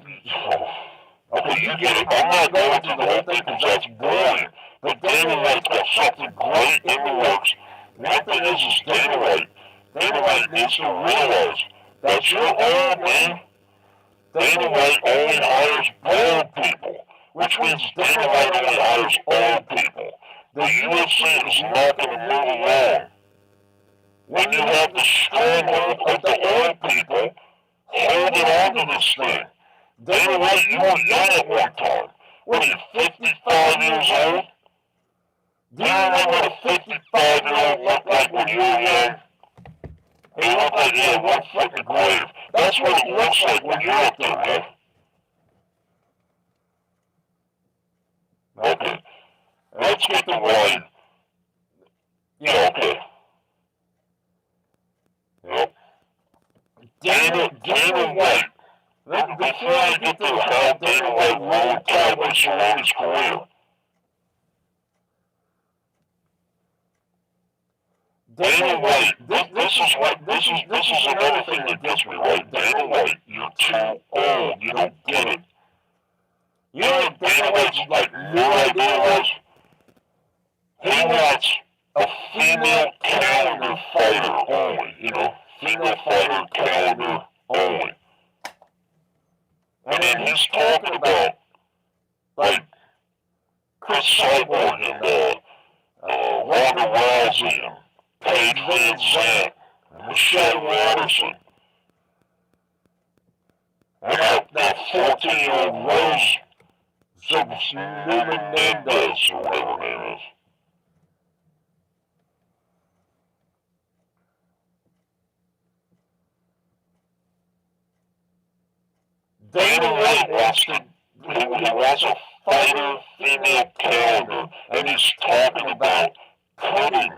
you get it. I'm not going through the whole thing because that's boring. But Dana White's got something great in the works. One thing is Dana White. Dana White needs to realize that you're old, man. Dana White only hires bold people, which means Dana White only hires old people. The UFC is not going to move along when you have the stronghold of the old people holding on to this thing. Dana White, you were young at one time. What are you, 55 years old? Do you remember what a 55-year-old looked like when you were young? He looked like he had 1 foot in the grave. That's what it looks like when you're up there, man. Okay. Let's get the wine. Yeah, okay. Yep. Dana White. Before I get to how Dana White ruined Cowboy Cerrone's career. Dana White, this is another thing that gets me, right? Dana White, you're too old, you don't get it. You know what Dana White's like new idea was? He wants a female calendar fighter only, you know, female fighter calendar only. And then he's talking about, like, Chris Cyborg and Ronda Rousey and Paige Van Zandt and Michelle Watterson. And that 14-year-old Rose Menendez, or whatever her name is. Dana White wants a fighter female calendar, and he's talking about putting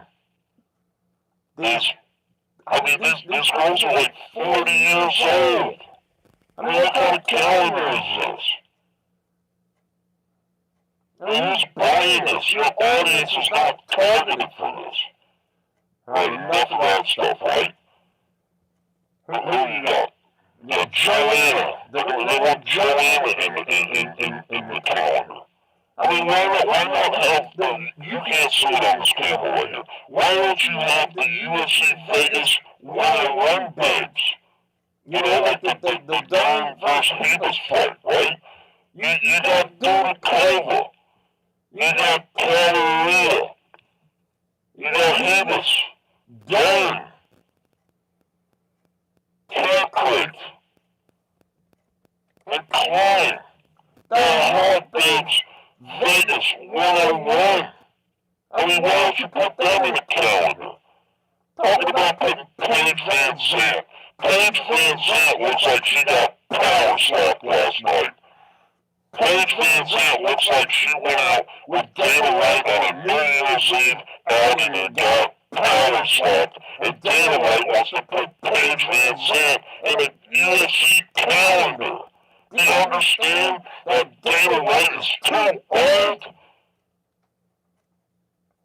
these girls are like 40 years old. I mean, what kind of calendar is this? I mean, who's buying this? Your audience is not targeted for this. Alright, enough of that stuff, right? Who you got? You know, Joanna. They want Joanna in the calendar. I mean, why not have you can't see it on this camera right here. Why don't you have the UFC Vegas 101 babes? You know, like the Don versus Hebus fight, right? You got Dudakova. You got Claudia. You got Hebus. Dunn. Kirkwood. And Klein. They're hot babes. Vegas 101. I mean, why don't you put them in the calendar? Talking about putting Paige Van Zandt. Paige Van Zandt looks like she got power slapped last night. Paige Van Zandt looks like she went out with Dana White on a New Year's Eve outing and got power slapped. And Dana White wants to put Paige Van Zandt in a UFC calendar. Do you understand that Dana White is too old?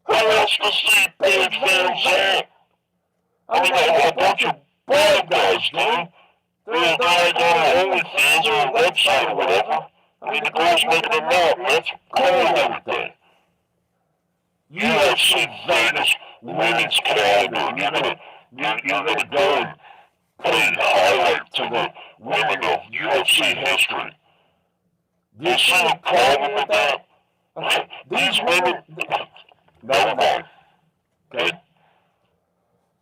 Who wants to see Paige Van Zandt? I mean, a bunch of bad guys, dude. They're like on OnlyFans or a website or whatever. I mean, the girls making them out, and that's cool and everything. UFC Vegas women's calendar, and you're gonna go and pay highlight to the women of UFC history. Do you see the problem with that? These women, never mind. Okay?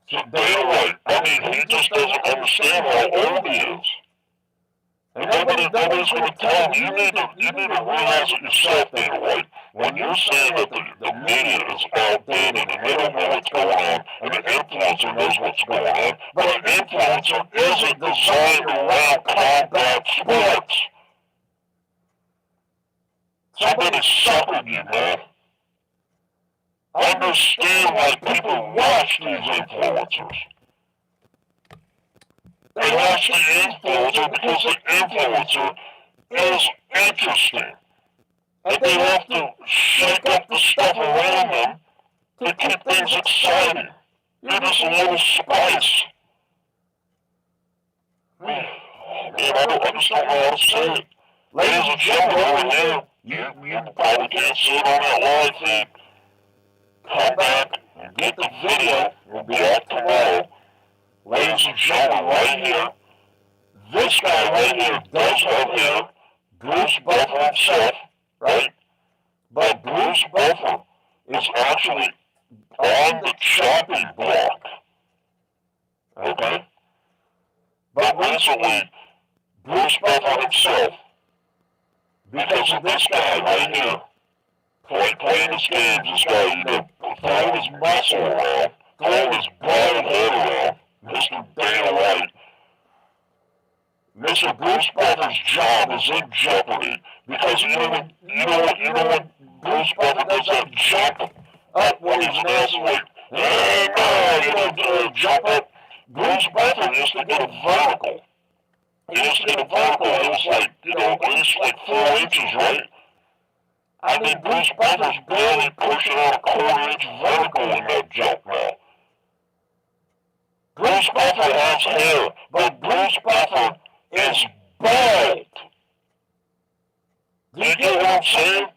So Dana White, I mean, he just doesn't understand how old he is. And nobody's going to tell him. You need to realize it yourself, Dana White. When you're saying that the media is outdated and they don't know what's going on, and the influencer knows what's going on, but an influencer isn't designed around combat sports. Somebody suckered you, man. Understand why people watch these influencers. They watch the influencer because the influencer is interesting. And they have to shake up the stuff around them to keep things exciting. You're just a little spice. Man, I just don't know how to say it. Ladies and gentlemen, over here, you probably can't see it on that live feed. Come back and get the video. We'll be out tomorrow. Ladies and gentlemen, right here, this guy right here does have hair. Bruce Buffer himself, right? But Bruce Buffer is actually on the chopping block. Okay? But recently, Bruce Buffer himself, because of this guy right here, playing his games, this guy, throwing his muscle around, throwing his bald head around, Mr. Dana White, Mr. Bruce Buffer's job is in jeopardy because you know when Bruce Buffer does that jump up when he's announcing like, hey, no, jump up. Bruce Buffer used to get a vertical. He used to get a vertical. It was like, at least like 4 inches, right? I mean, Bruce Buffer's barely pushing out a 1/4 inch vertical in that jump now. Bruce Buffer has hair, but Bruce Buffer is bald. Do you get what I'm saying?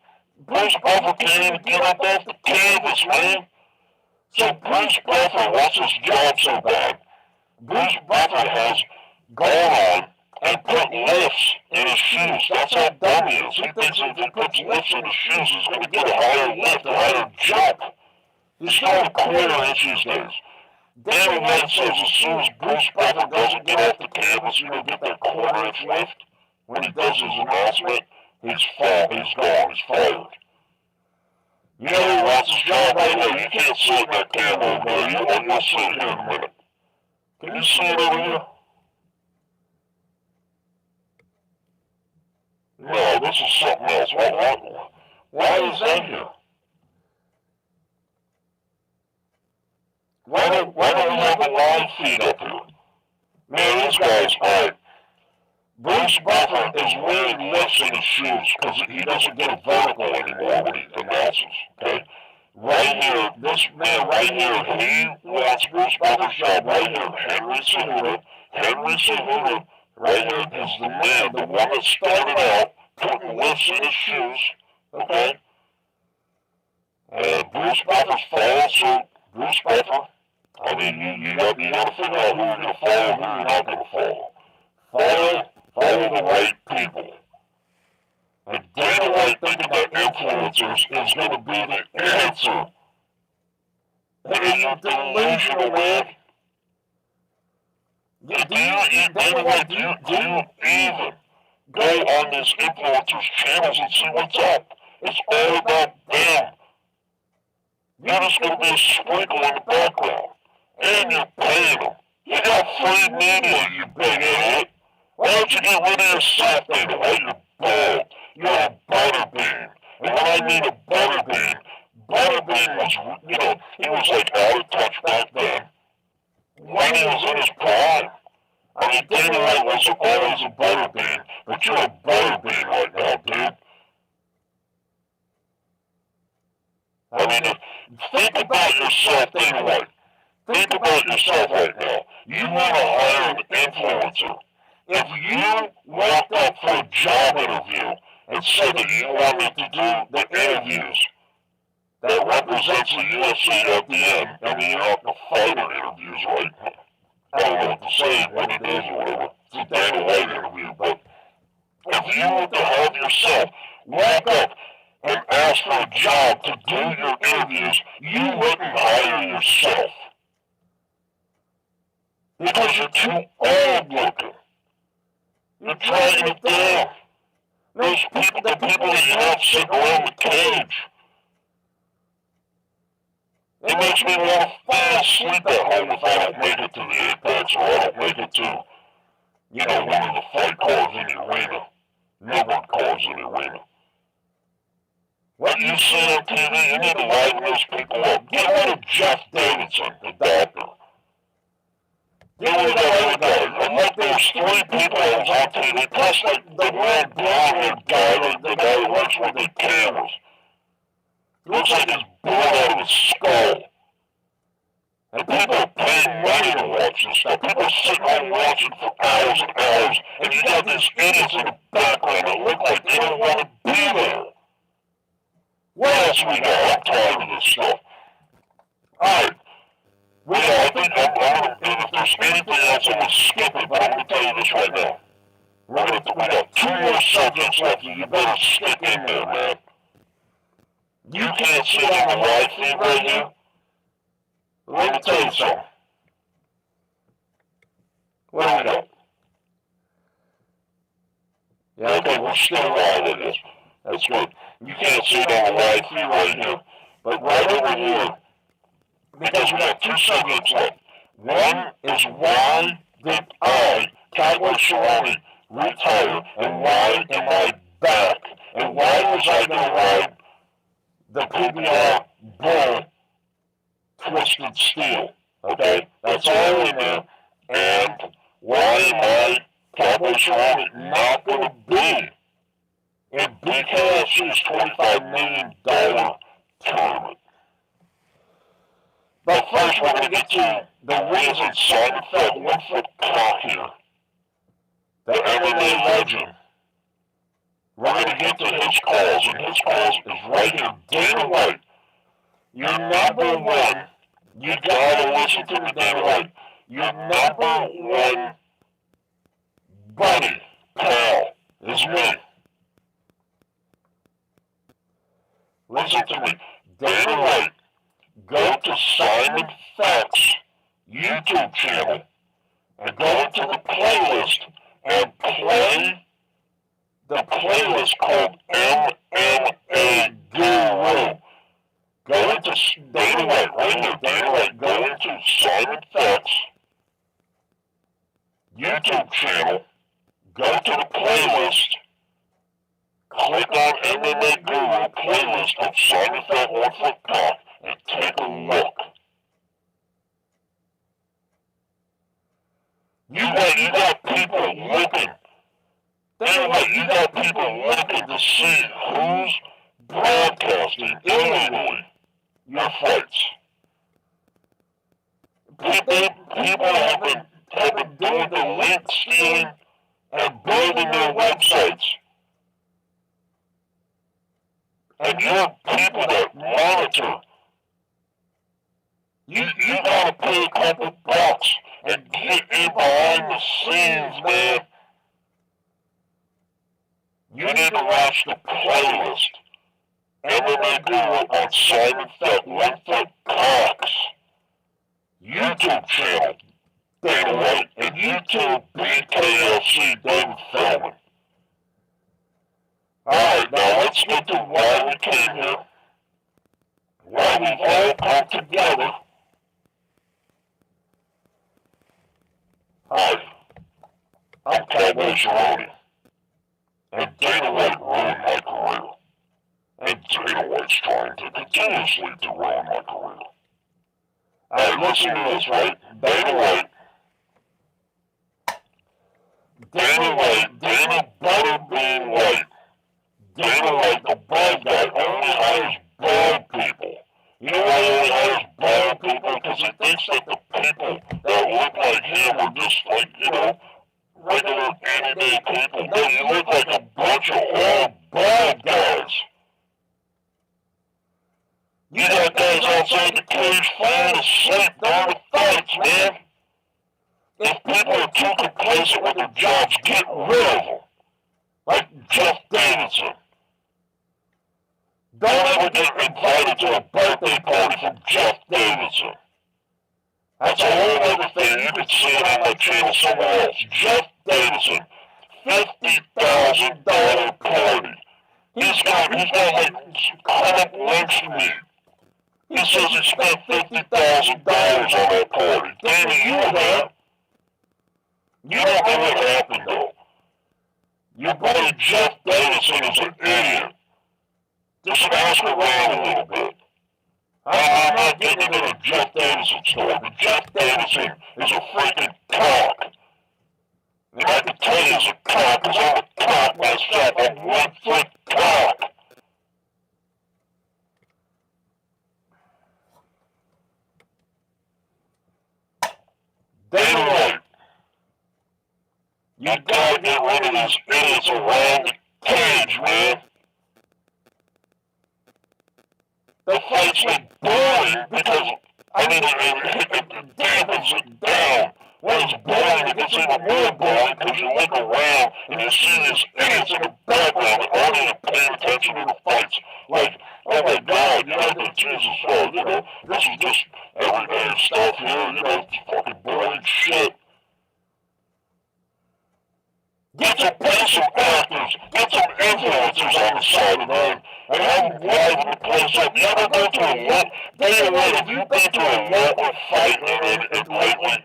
Bruce Buffer can't even get up off the canvas, man. So Bruce Buffer wants his job so bad. Bruce Buffer has gone on and put lifts in his shoes. That's how dumb he is. He thinks if he puts lifts in his shoes, he's going to get a higher lift, a higher jump. He's going a 1/4 inch these days. Dana White says as soon as Bruce Buffer doesn't get off the canvas, get that 1/4 inch lift, when he does his announcement, he's gone, he's fired. You know he wants his job right now. You can't see it in that camera, but you'll see it here in a minute. Can you see it over here? No, this is something else. Why is that here? Why don't we have a live feed up here? Man, these guys, alright. Bruce Buffer is wearing lifts in his shoes because he doesn't get a vertical anymore when he announces, okay? Right here, this man right here, he wants Bruce Buffer's job right here. Henry Cejudo, right here is the man, the one that started out putting lifts in his shoes, okay? And Bruce Buffer's following suit. Bruce Buffer, I mean, you got to figure out who you're going to follow and who you're not going to follow. Follow the right people. And Dana White thinking that influencers is going to be the answer. And you're delusional, man. Dana White, do you even go on these influencers' channels and see what's up? It's all about them. You're just going to be a sprinkle in the background. And you're paying them. You got free media, you big idiot. Why don't you get rid of yourself, Dana White? You're bald. You're a butterbean. And when I mean a butterbean was, he was like out of touch back then. When he was in his prime. I mean, Dana White wasn't always a butterbean, but you're a butterbean right now, dude. I mean, think about yourself, Dana White. Think about yourself right now. You want to hire an influencer. If you walked up for a job interview and said that you wanted to do the interviews that represents the UFC at the end, I mean, the fighter interviews, right? I don't know what to say when it is or whatever. It's a Dana White interview, but if you were to have yourself walk up and ask for a job to do your interviews, you wouldn't hire yourself. Because you're too old looking. You're dragging it down. The people that you have sitting around the cage. It makes me want to fall asleep at home if I don't make it to the Apex or I don't make it to, one of the fight cards in the arena. Numbered cards in the arena. What you see on TV, you need to lighten those people up. Get rid of Jeff Davidson, the doctor. Get rid of that other guy. And like there's 3 people that was on TV, plus the one blonde guy, the guy who works with the cameras. It looks like he's blown out of his skull. And people are paying money to watch this stuff. People are sitting home watching for hours and hours. And you got these idiots in the background that look like they don't want to be there. What else we got? I'm tired of this stuff. Alright. I think if there's anything else, I'm going to skip it, but I'm going to tell you this right now. We got 2 more subjects left, and you better stick in there, man. You can't sit on the live feed right here. Let me tell you something. What do we got? Yeah, okay, we're still live, I guess. That's good. You can't see it on the live feed right here. But right over here, because we got 2 subjects left. One is why did I, Cowboy Cerrone, retire, and why am I back? And why was I going to ride the PBR BULL Twisted Steele? Okay? That's all in there. And why am I, Cowboy Cerrone, not going to be in BKFC's $25 million tournament? But first, we're going to get to the reason Simon Feldman went for cock here. The MMA legend. We're going to get to his calls, and his calls is right here. Dana White, your number one, you got to listen to me, Dana White. Your number one buddy, pal, is me. Listen to me. Dana White, go to Simon Feldman's YouTube channel and go into the playlist and play the playlist called MMA Guru. Go into Dana White, right here, Dana White, go into Simon Feldman's YouTube channel, go to the playlist, click on MMA Guru playlist of Simon Feldman 1 foot cock, and take a look. You got people looking. Dana White, you got people looking to see who's broadcasting illegally your fights. People have been doing the link stealing and building their websites. And you're people that monitor. You gotta pay a couple bucks and get in behind the scenes, man. You need to watch the playlist. MMA Guru on Simon Feldman 1 foot cocks. YouTube channel, Dana White, and YouTube BKFC David Feldman. Alright, now let's get to why we came here. Why we've all come together. Hi, I'm Cowboy Cerrone, and Dana White ruined my career. And Dana White's trying to continuously to ruin my career. Alright, listen to this, right? Dana Butterbean White, Dana White, the bald guy, only hires bald people. You know why he only hires bald people? Because he thinks that the people that look like him are just like, regular everyday people. No, you look like a bunch of old bald guys. You got guys outside the cage falling asleep during the fights, man. If people are too complacent with their jobs, get rid of them. Like Jeff Davidson. Don't ever get invited to a birthday party from Jeff Davidson. That's a whole other thing. You can see it on my channel somewhere else. Jeff Davidson, $50,000 party. He's got like crop lunch meat. He says he spent $50,000 on that party. Danny, you were there. You don't know what happened though. Your buddy Jeff Davidson is an idiot. Just ask around a little bit. I'm not getting into the Jeff Davidson story, but Jeff Davidson is a freaking cock. And I can tell you he's a cock because I'm a cock myself, a 1-foot cock. Dana White, you gotta get rid of these idiots around the cage, man. The fights are boring because, it dampens it down. When it's boring, it gets even more boring because you look around and you see these idiots in the background that aren't even paying attention to the fights. Like, oh my God, Jesus, this is just everyday stuff here, it's fucking boring shit. Get some actors, get some influencers on the side of that, and have them liven the place up. You ever go to a local, have you been to a local fight lately?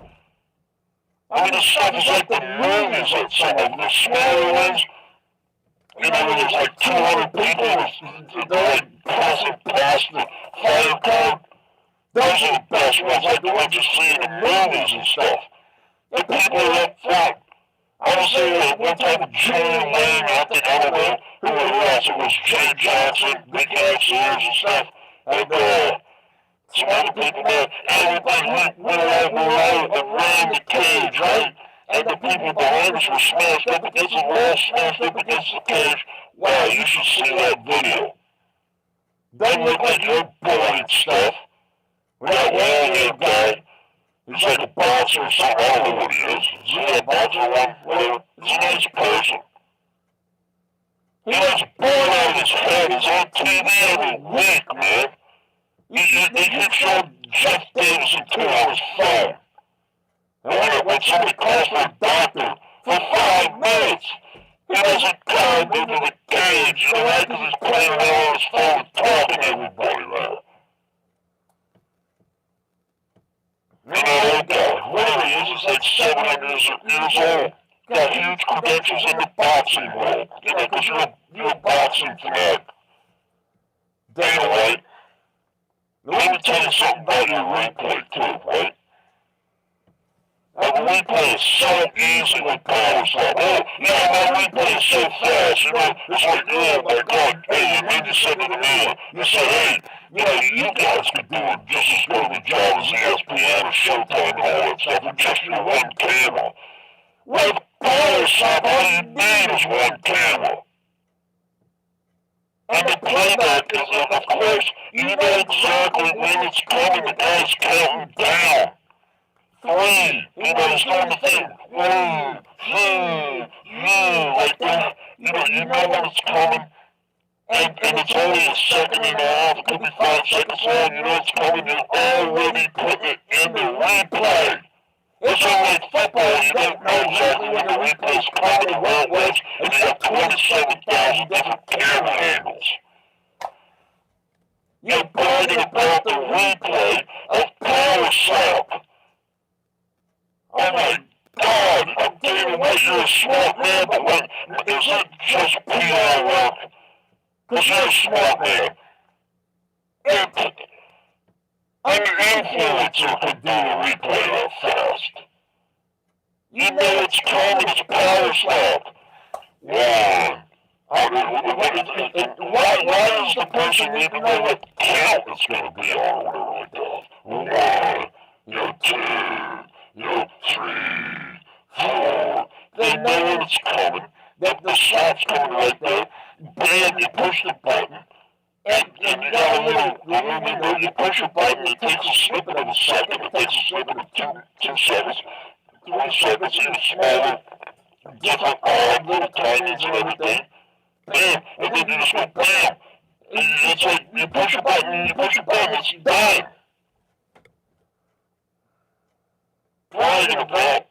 I mean, the stuff is like the movies that some of the smaller ones. Where there's like 200 people, they're like passing past the fire code. Those are the best ones, like the ones you see in the movies and stuff. The people are up front. I was there one time with Julian Lane, I think, I don't know, who else? It was Jay Johnson, BKFC and stuff, and some other people there, everybody went around the cage, right? And the people behind us were smashed up against the wall, smashed up against the cage. Wow, you should see that video. Doesn't look like your boring stuff. With that long-haired guy, he's like a boxer or something, I don't know what he is. Is he a boxer or whatever? He's a nice person. He was born out of his head. He's on TV every week, man. He keeps showing Jeff Davidson too on his phone. And when somebody calls for a doctor for 5 minutes, he doesn't come into the cage, right? Because he's playing around on his phone and talking to everybody there. Old guy, whatever he is, he's like 700 years old. Got huge credentials in the boxing world. Because you're a boxing fanatic. Dana White. Now let me tell you something about your replay too, right? The replay is so easy with power slap. Oh, yeah, my replay is so fast, it's like, oh my God, hey, and then you said to the man, you said, hey, you guys could do just as good of a job as ESPN or Showtime and all that stuff with just your one camera. With power slap, all you need is one camera. And the playback is, of course, you know exactly when it's coming, the guy's counting down. 3, he's doing the thing, 1, 2, like that, you know when it's coming, and it's only a second and a half, it could be 5 seconds long, it's coming, you're already putting it in the replay. It's like football, you don't know exactly when the replay's coming and where it was, and you have 27,000 different camera angles. You're bragging about the replay of Power Slap. Oh my God, I'm Dana White, you're a smart man, but is it just PR work? Because you're a smart man. An influencer could do a replay that fast. You know it's coming, it's Power Slap. 1. Why does the person need to know what count it's going to be on or whatever like that? 1, 2, 3, 4. They know when it's coming. The slap's coming right there. Bam, you push the button. And you got a little where you push a button, it takes a snippet of a second, it takes a snippet of 2 seconds, 3 seconds, even smaller, different odd little timings and everything. Bam, and then you just go bam. It's like you push a button, it's done. Bragging about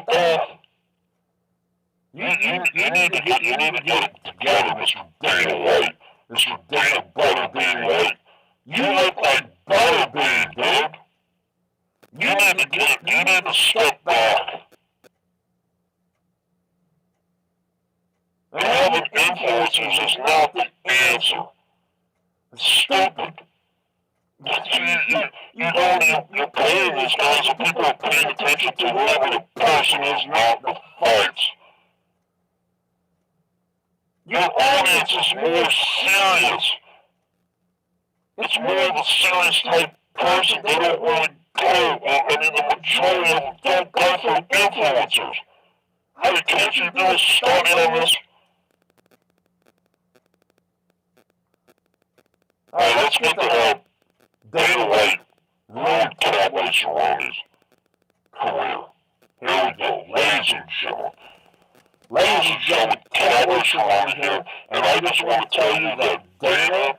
that. You need to get it together, Mr. Dana White, Mr. Dana Butterbean White. You look like Butterbean, dude. You need to step back. And having influencers is not the answer. you go and you're paying these guys, and people are paying attention to whoever the person is, not the fights. Your audience is more serious. It's more of a serious type person. They don't really go, the majority of them don't go for influencers. Hey, can't you do a study on this? Alright, let's get to Dana White ruined Cowboy Cerrone's career. Here we go, ladies and gentlemen. Ladies and gentlemen, Cowboy Cerrone here, and I just want to tell you that Dana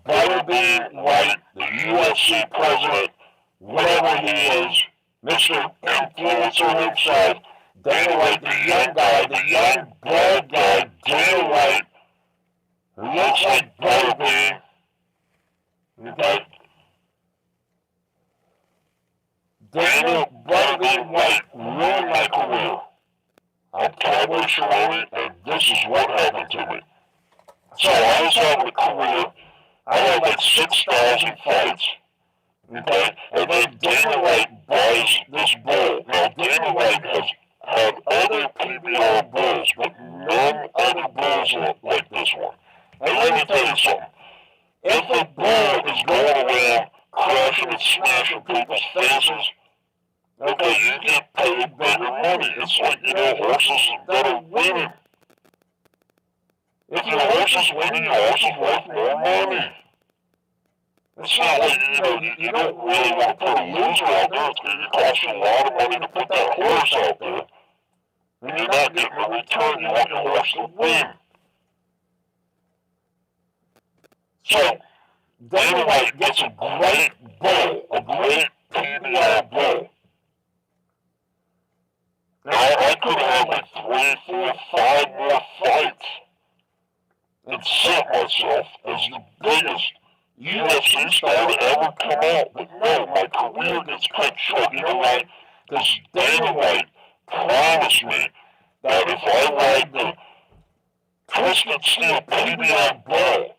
Butterbean White, the UFC president, whatever he is, Mr. Influencer himself, Dana White, the young guy, the young bald guy, Dana White, who looks like Butterbean, okay? Dana Butterbean White ruined my career. I'm Cowboy Cerrone, and this is what happened to me. So I was having a career. I had like 6,000 fights, okay? And then Dana White buys this bull. Now, Dana White has had other PBR bulls, but none other bulls like this one. And let me tell you something. If a bull is going around crashing and smashing people's faces, okay, you get paid bigger money. It's like, horses that are winning. If your horse is winning, your horse is worth more money. It's not like, you don't really want to put a loser out there. It's going to cost you a lot of money to put that horse out there. And you're not getting a return. You want your horse to win. So, Dana White gets a great bull, a great PBR bull. Now, I could have like 3, 4, 5 more fights and set myself as the biggest UFC star to ever come out. But no, my career gets cut short. You know why? Because Dana White promised me that if I ride the Twisted Steele PBR BULL,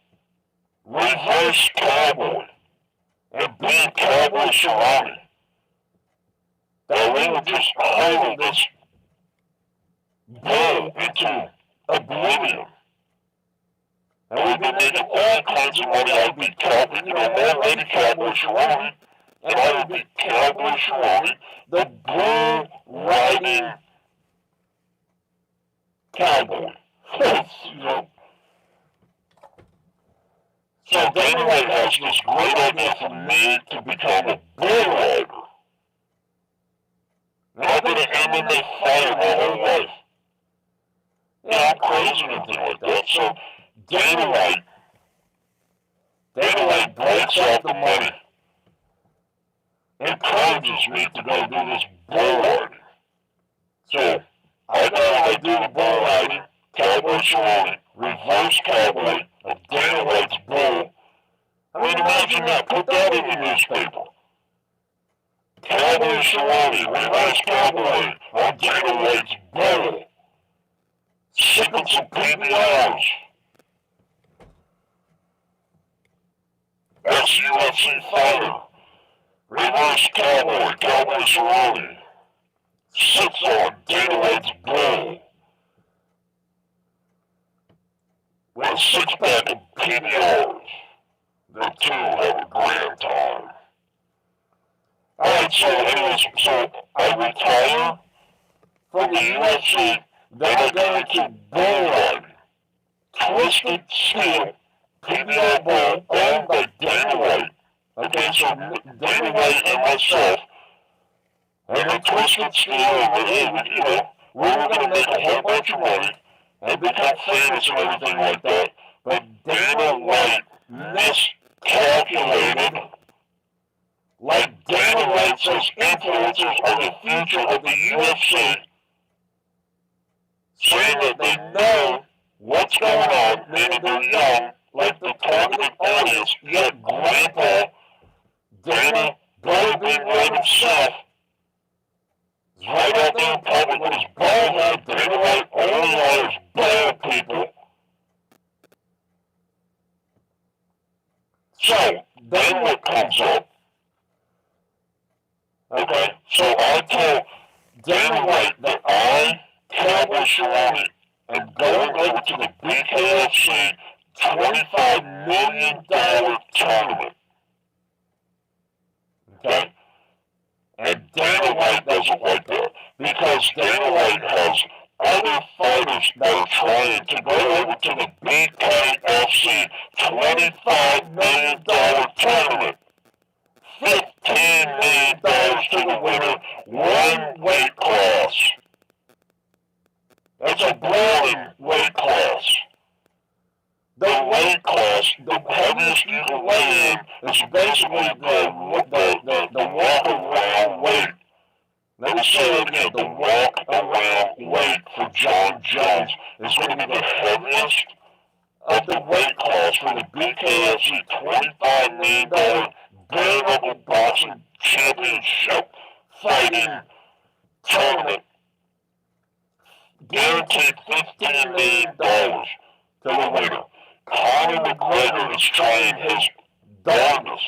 reverse Cowboy, and being Cowboy Cerrone, that we would just idle this bull into oblivion. And we'd be making all kinds of money. I'd be more Lady Cowboy Cerrone, and I would be Cowboy Cerrone, the bull riding cowboy. So Dana White has this great idea for me to become a bull rider. And I've been an MMA fighter my whole life. I'm crazy and everything like that. So Dana White breaks out the money, encourages me to go do this bull riding. So I do the bull riding, Cowboy Cerrone, reverse cowboy, of Dana White's bull. Imagine that. Put that in the newspaper. Cowboy Cerrone, reverse cowboy, of Dana White's bull. Sipping some PBRs. Ex-UFC fighter, reverse cowboy, Cowboy Cerrone, sits on Dana White's bull with a 6-pack of PBRs. The two have a grand time. Alright, so I retire from the UFC, then I go into bull riding. Twisted Steele, PBR bull, owned by Dana White. Okay, so Dana White and myself, and then Twisted Steele, and we were going to make a whole bunch of money and become famous and everything like that. But Dana White miscalculated. Like Dana White says, influencers are the future of the UFC, saying that they know what's going on, meaning they're young, like the targeted audience, yet Grandpa Dana Butterbean White himself is right out there in public with his bald head. Dana White only hires bald people. So, then what comes up Okay? So I told Dana White that I, Cowboy Cerrone, am going over to the BKFC $25 million tournament. Okay? And Dana White doesn't like that because Dana White has other fighters that are trying to go over to the BKFC $25 million tournament. $15 million to the winner, one weight class. That's a brawling weight class. The weight class, the heaviest you can weigh in, is basically the walk around weight. Let me say it again, the walk around weight for John Jones is going to be the heaviest of the weight class for the BKFC $25 million bare knuckle boxing championship fighting tournament. Guaranteed $15 million to the winner. Conor McGregor is trying his darndest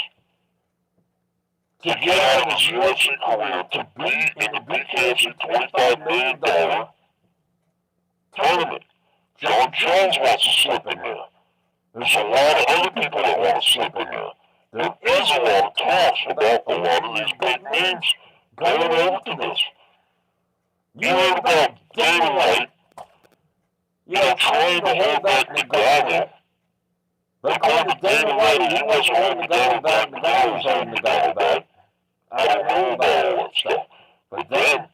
to get out of his UFC career to be in the BKFC $25 million tournament. John Jones wants to slip in there. There's a lot of other people that want to slip in there. There is a lot of talks about a lot of these big names going over to this. You heard about Dana White, trying to hold back Nagano. But according to Dana White, he wasn't holding Nagano back, Nagano was holding Nagano back. I don't know about all that stuff. But then,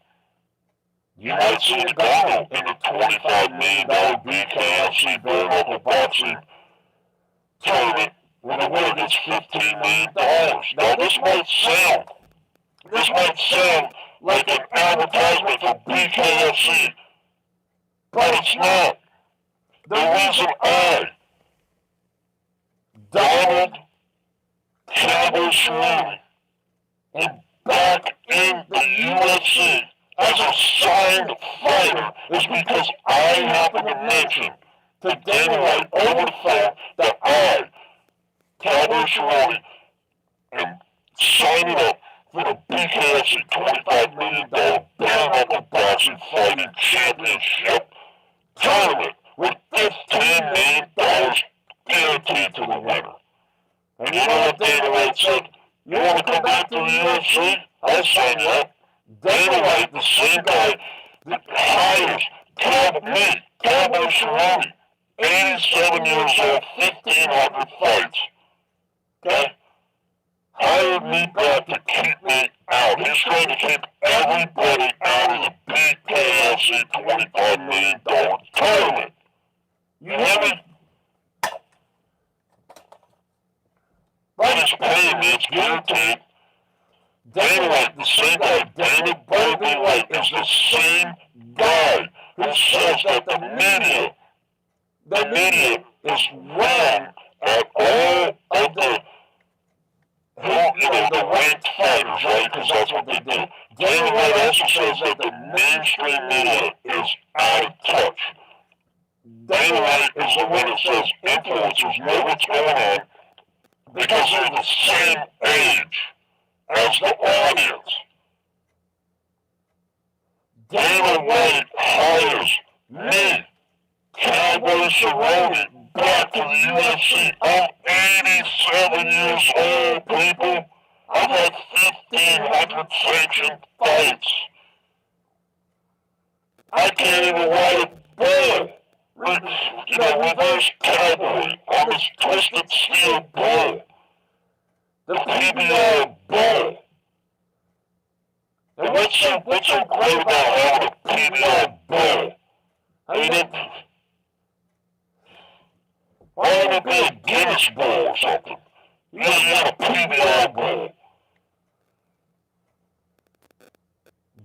you might see Nagano in the $25 million BKFC bare knuckle boxing tournament where the winner gets $15 million. Now this might sound like an advertisement for BKFC, but it's not. The reason I, Donald Cowboy Cerrone, am back in the UFC as a signed fighter is because I happen to mention to Dana White over the phone that I, Cowboy Cerrone, am signing up for the BKFC $25 million bare knuckle boxing fighting championship tournament with $15 million guaranteed to the winner. And you know what Dana White said? You want to come back to the UFC? I'll sign you up. Dana White, the same guy that hires Cowboy Cerrone, 87 years old, 1,500 fights, okay? Hired me back to keep me out. He's trying to keep everybody out of the BKFC $25 million tournament. You hear me? But it's paying me, it's guaranteed. Dana White, the same guy, Dana White is the same guy who says that the media is wrong at all of the ranked fighters, right? Because that's what they do. Dana White also says that the mainstream media is out of touch. Dana White is the one that says influencers know what's going on because they're the same age as the audience. Dana White hires me, Cowboy Cerrone, back to the UFC. I'm 87 years old, people. I've had 1,500 sanctioned fights. I can't even ride a bull. Reverse cowboy. I'm this twisted Steele bull. The PBR BULL. And what's so great about having a PBR BULL? I mean, why don't it be a Guinness bull or something? You got a PBR bull.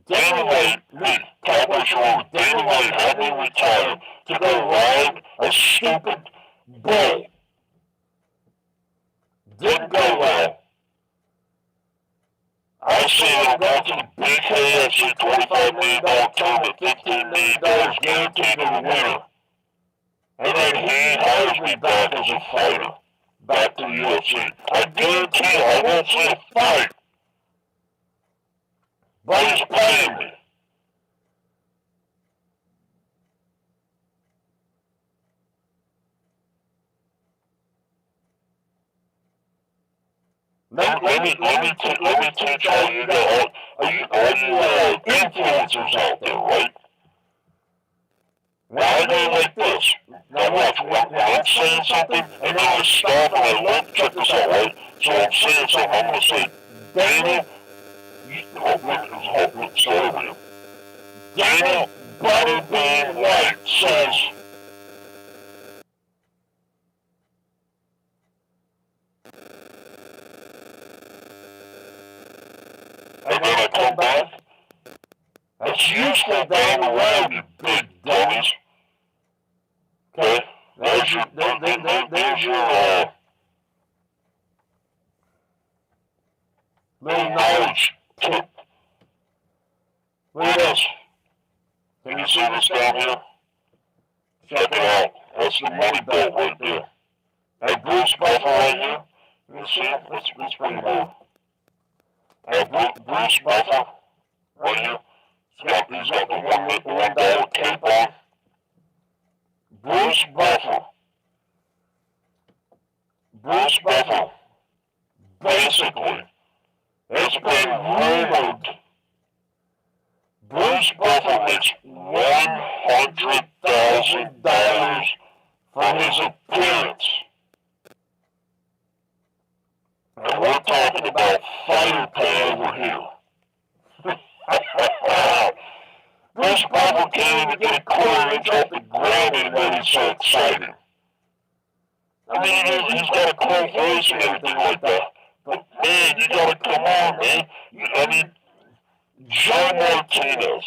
Dana White, me, Cowboy Cerrone, Dana White had me retire to go ride a stupid bull. Didn't go well. I say I'll go to the BKFC $25 million tournament, $15 million guaranteed to the winner. And then he hires me back as a fighter, back to the UFC. I guarantee you I won't see a fight. but he's paying me. Let me teach all you influencers out there, right? Now I go like this. Now watch, when I'm saying something, and then I stop and I look, check this out, right? So I'm saying something, I'm going to say, Daniel, start over here. Daniel Butterbean White says, and then I come back. That's useful down the road, you big dummies. Okay? There's your little knowledge tip. Look at this. Can you see this down here? Check it out. That's the money belt right there. That Bruce Buffer right here. You see it? It's pretty low. That Bruce Buffer right here. He's got the $1 cape on. Bruce Buffer. Basically, it's been rumored. Bruce Buffer makes $100,000 for his appearance. And we're talking about fighter pay over here. Bruce Buffer can't even get a quarter inch off the ground anymore. He's so excited. I mean, he's got a cool voice and everything like that. But man, you gotta come on, man. I mean, Joe Martinez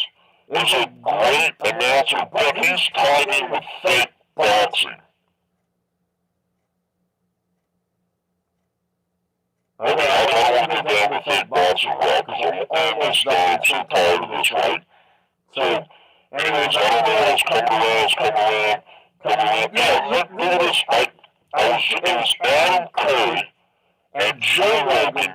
is a great announcer, but he's tied in with fake boxing. I mean, I don't want to get down with fake boxing now because I'm almost done. I'm so tired of this, right? So, anyways, everybody else coming around. Yeah, look at this. It was Adam Curry and Joe Rogan.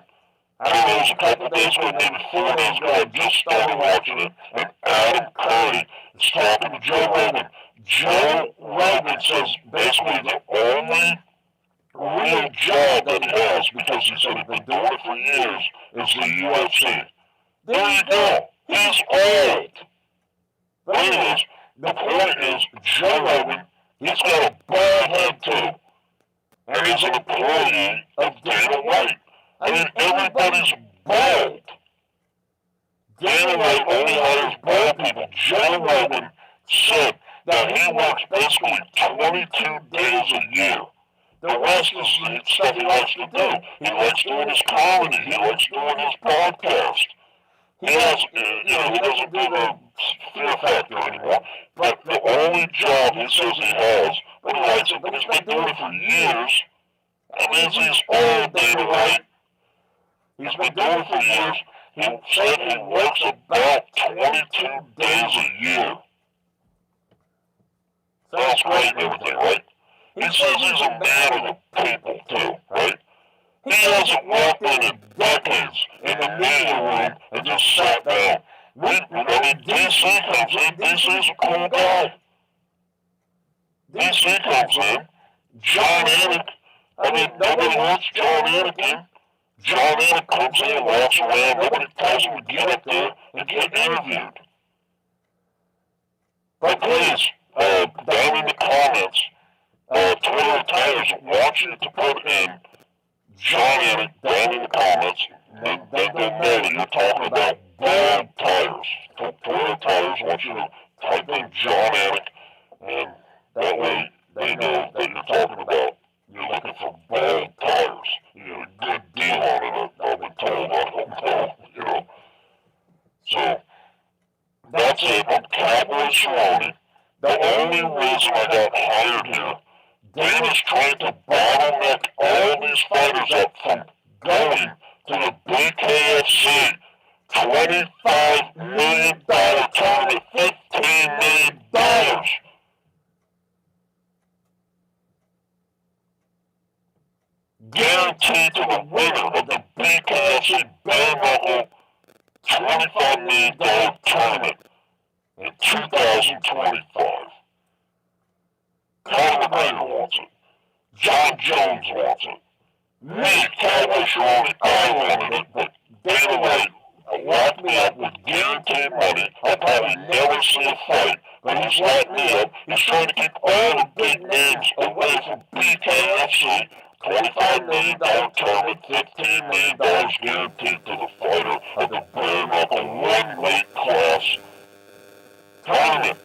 I don't know, it was a couple days ago, maybe 4 days ago, I just started watching it, and Adam Curry is talking to Joe Rogan. Joe Rogan says basically the only real job that he has, because he said he's been doing it for years, is the UFC. There you go. He's old. But anyways, the point is, Joe Rogan, he's got a bald head too, and he's an employee of Dana White. I mean, everybody's bald. Dana White only hires bald people. Joe Rogan said that he works basically 22 days a year. The rest is the stuff he likes to do. He likes doing his comedy. He likes doing his podcast. He doesn't do the Fear Factor anymore. But the only job he says he has, but he likes it, but he's been doing it for years. That means he's old, Dana White. He's been doing it for years. He said he works about 22 days a year. Sounds great and everything, right? He says he's a man of the people, too, right? He hasn't walked in decades in the media room and just sat down. DC comes in. DC's a cool guy. DC comes in. John Anik. I mean, nobody wants John Anik in. John Anik comes in, walks around. Nobody tells him to get up there and get interviewed. But please, down in the comments, Twitter Tires want you to put in John Anik down in the comments. Then they'll know that you're talking about bald tires. Twitter Tires want you to type in John Anik, and that way they know that you're talking about, you're looking for bald tires. You get a good deal on it, I've been told. I don't know, So, that's it. I'm Cowboy Cerrone. The only reason I got hired here, Dana's trying to bottleneck all these fighters up from going to the BKFC $25 million tournament, $15 million. Guaranteed to the winner of the BKFC bare knuckle $25 million tournament in 2025. Conor McGregor wants it. John Jones wants it. Me, Cowboy Cerrone, I wanted it, but Dana White locked me up with guaranteed money. I'll probably never see a fight, but he's locked me up. He's trying to keep all the big names away from BKFC. $25 million tournament, $15 million guaranteed to the fighter at the bare knuckle one weight class tournament.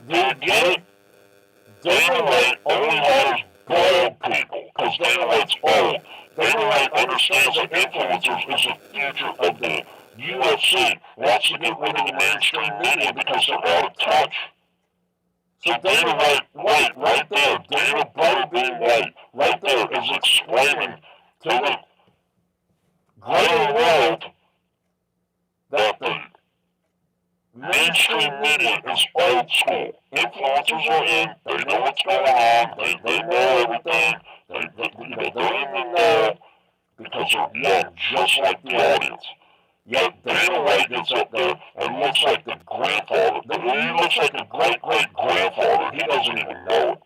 Do you get it? Dana White only hires bald people, because Dana White's old. Dana White understands that influencers is the future of the UFC. Wants to get rid of the mainstream media because they're out of touch. So Dana White, right there, Dana Butterbean White, right there is explaining to the greater world that the mainstream media is old school. Influencers are in, they know what's going on, they know everything, they're in the know because they're young, just like the audience. Yet Dana White gets up there and looks like the grandfather. He looks like a great-great-grandfather. He doesn't even know it.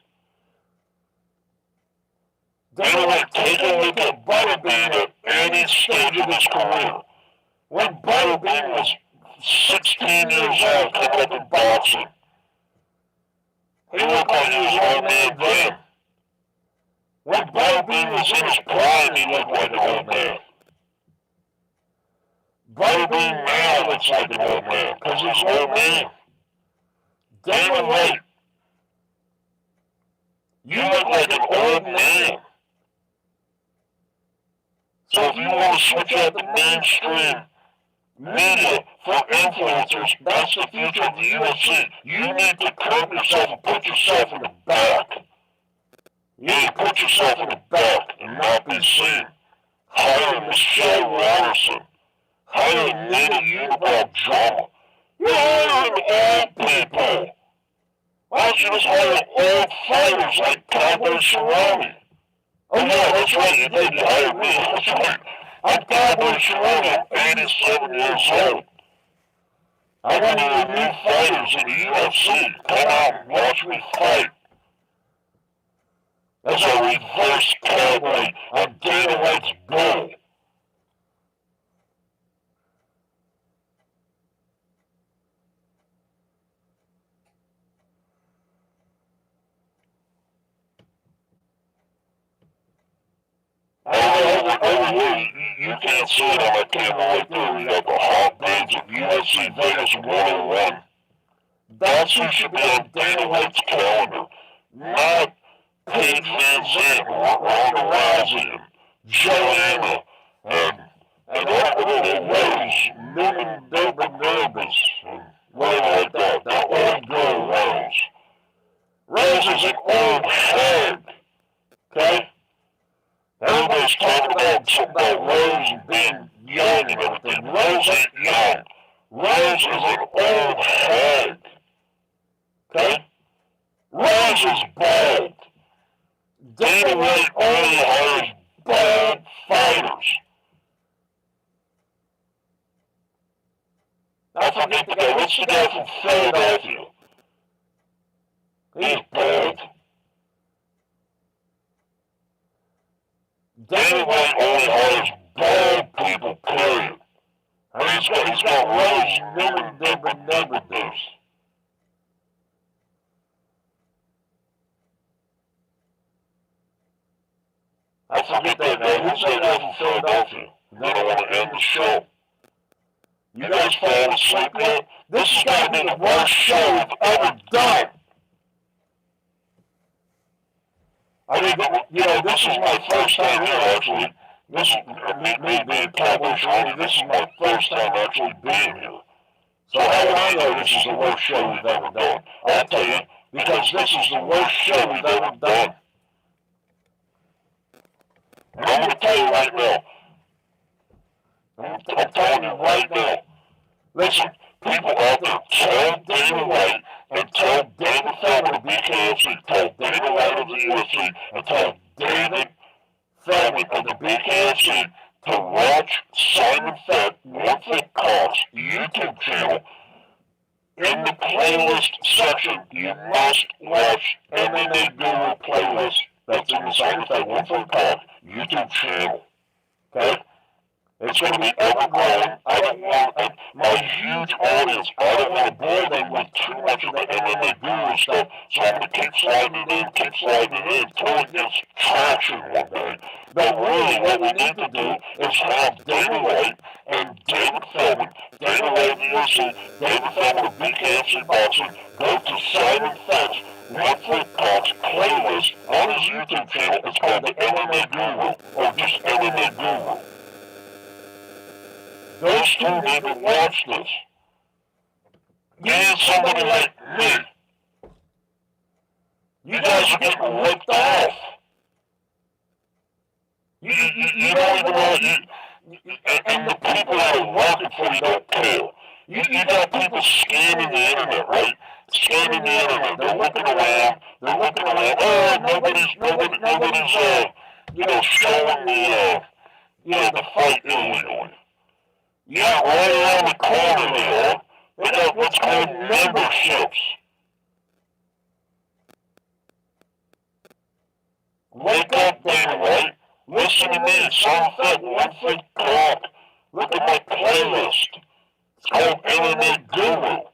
Dana White, take a look at Butterbean at any stage of his career. When Butterbean was 16 years old, coming up in boxing, he looked like he was an old man then. When Butterbean was in his prime, he looked like an old man. Butterbean now looks like an old man, because he's an old man. Dana White, you look like an old man. So if you want to switch out the mainstream media for influencers, that's the future of the UFC. You need to curb yourself and put yourself in the back. You need to put yourself in the back and not be seen. Hire Michelle Watterson. Hire Nita Unibrow drama. You're hiring old people. Why don't you just hire old fighters like Cowboy Cerrone? Oh yeah, that's right, you did. You hired me. That's right. I'm Cowboy Cerrone. I'm 87 years old. I'm one of the new fighters in the UFC. Come out and watch me fight. As a reverse cowboy on Dana White's bull. Over here, you can't see it on that camera right there. We got the hotbeds of UFC Vegas 101. That's who should be on Dana White's calendar, not Paige Van Zandt, Ronda Rousey, and Joanna, and Rose, Newman Nervous, and whatever like that. That old girl, Rose. Rose is an old hag, okay? Everybody's talking about Rose and being young and everything. Rose ain't young. Rose is an old hag. Okay? Rose is bald. Dana White only hires bald fighters. I forget the guy. What's the guy from Philadelphia? He's bald. Dana White only hires bald people, period. And he's got Rose Newman. I forget that name. Who's that guy from Philadelphia? Then I want to end the show. You guys fall asleep yet? This is going to be the worst show we've ever done. I mean, this is my first time here, actually. This is me being Cowboy Cerrone. This is my first time actually being here. So how do I know this is the worst show we've ever done? I'll tell you, because this is the worst show we've ever done. And I'm going to tell you right now. I'm telling you right now. Listen, people out there, tell Dana White and tell David Feldman of BKFC, tell Dana White of the UFC, and tell David Feldman of the BKFC to watch Simon Fett once they YouTube channel, in the playlist section, you must watch MMA Guru playlist. That's in the Side Effect One Foot Talk YouTube channel. Okay? It's going to be ever-growing. I don't want, my huge audience, I don't want to bore them with too much of the MMA Guru stuff, so I'm going to keep sliding it in, until it gets traction one day. But really, what we need to do is have Dana White and David Feldman, Dana White of the UFC, David Feldman of BKFC Boxing, go to Simon Fentz, One Foot Talks playlist on his YouTube channel. It's called the MMA Guru, or just MMA Guru. Those two need to watch this. You need somebody like me. You guys are getting ripped off. You don't even know, and the people that are working for you don't care. You got people scamming the internet, right? Scamming the internet. They're looking around. Oh, nobody's, showing the fight illegally. Yeah, right around the corner they are. They got what's called memberships. Wake up, Dana White. Listen to me. Side Effect One Foot Talk. Look at my playlist. It's called MMA Guru.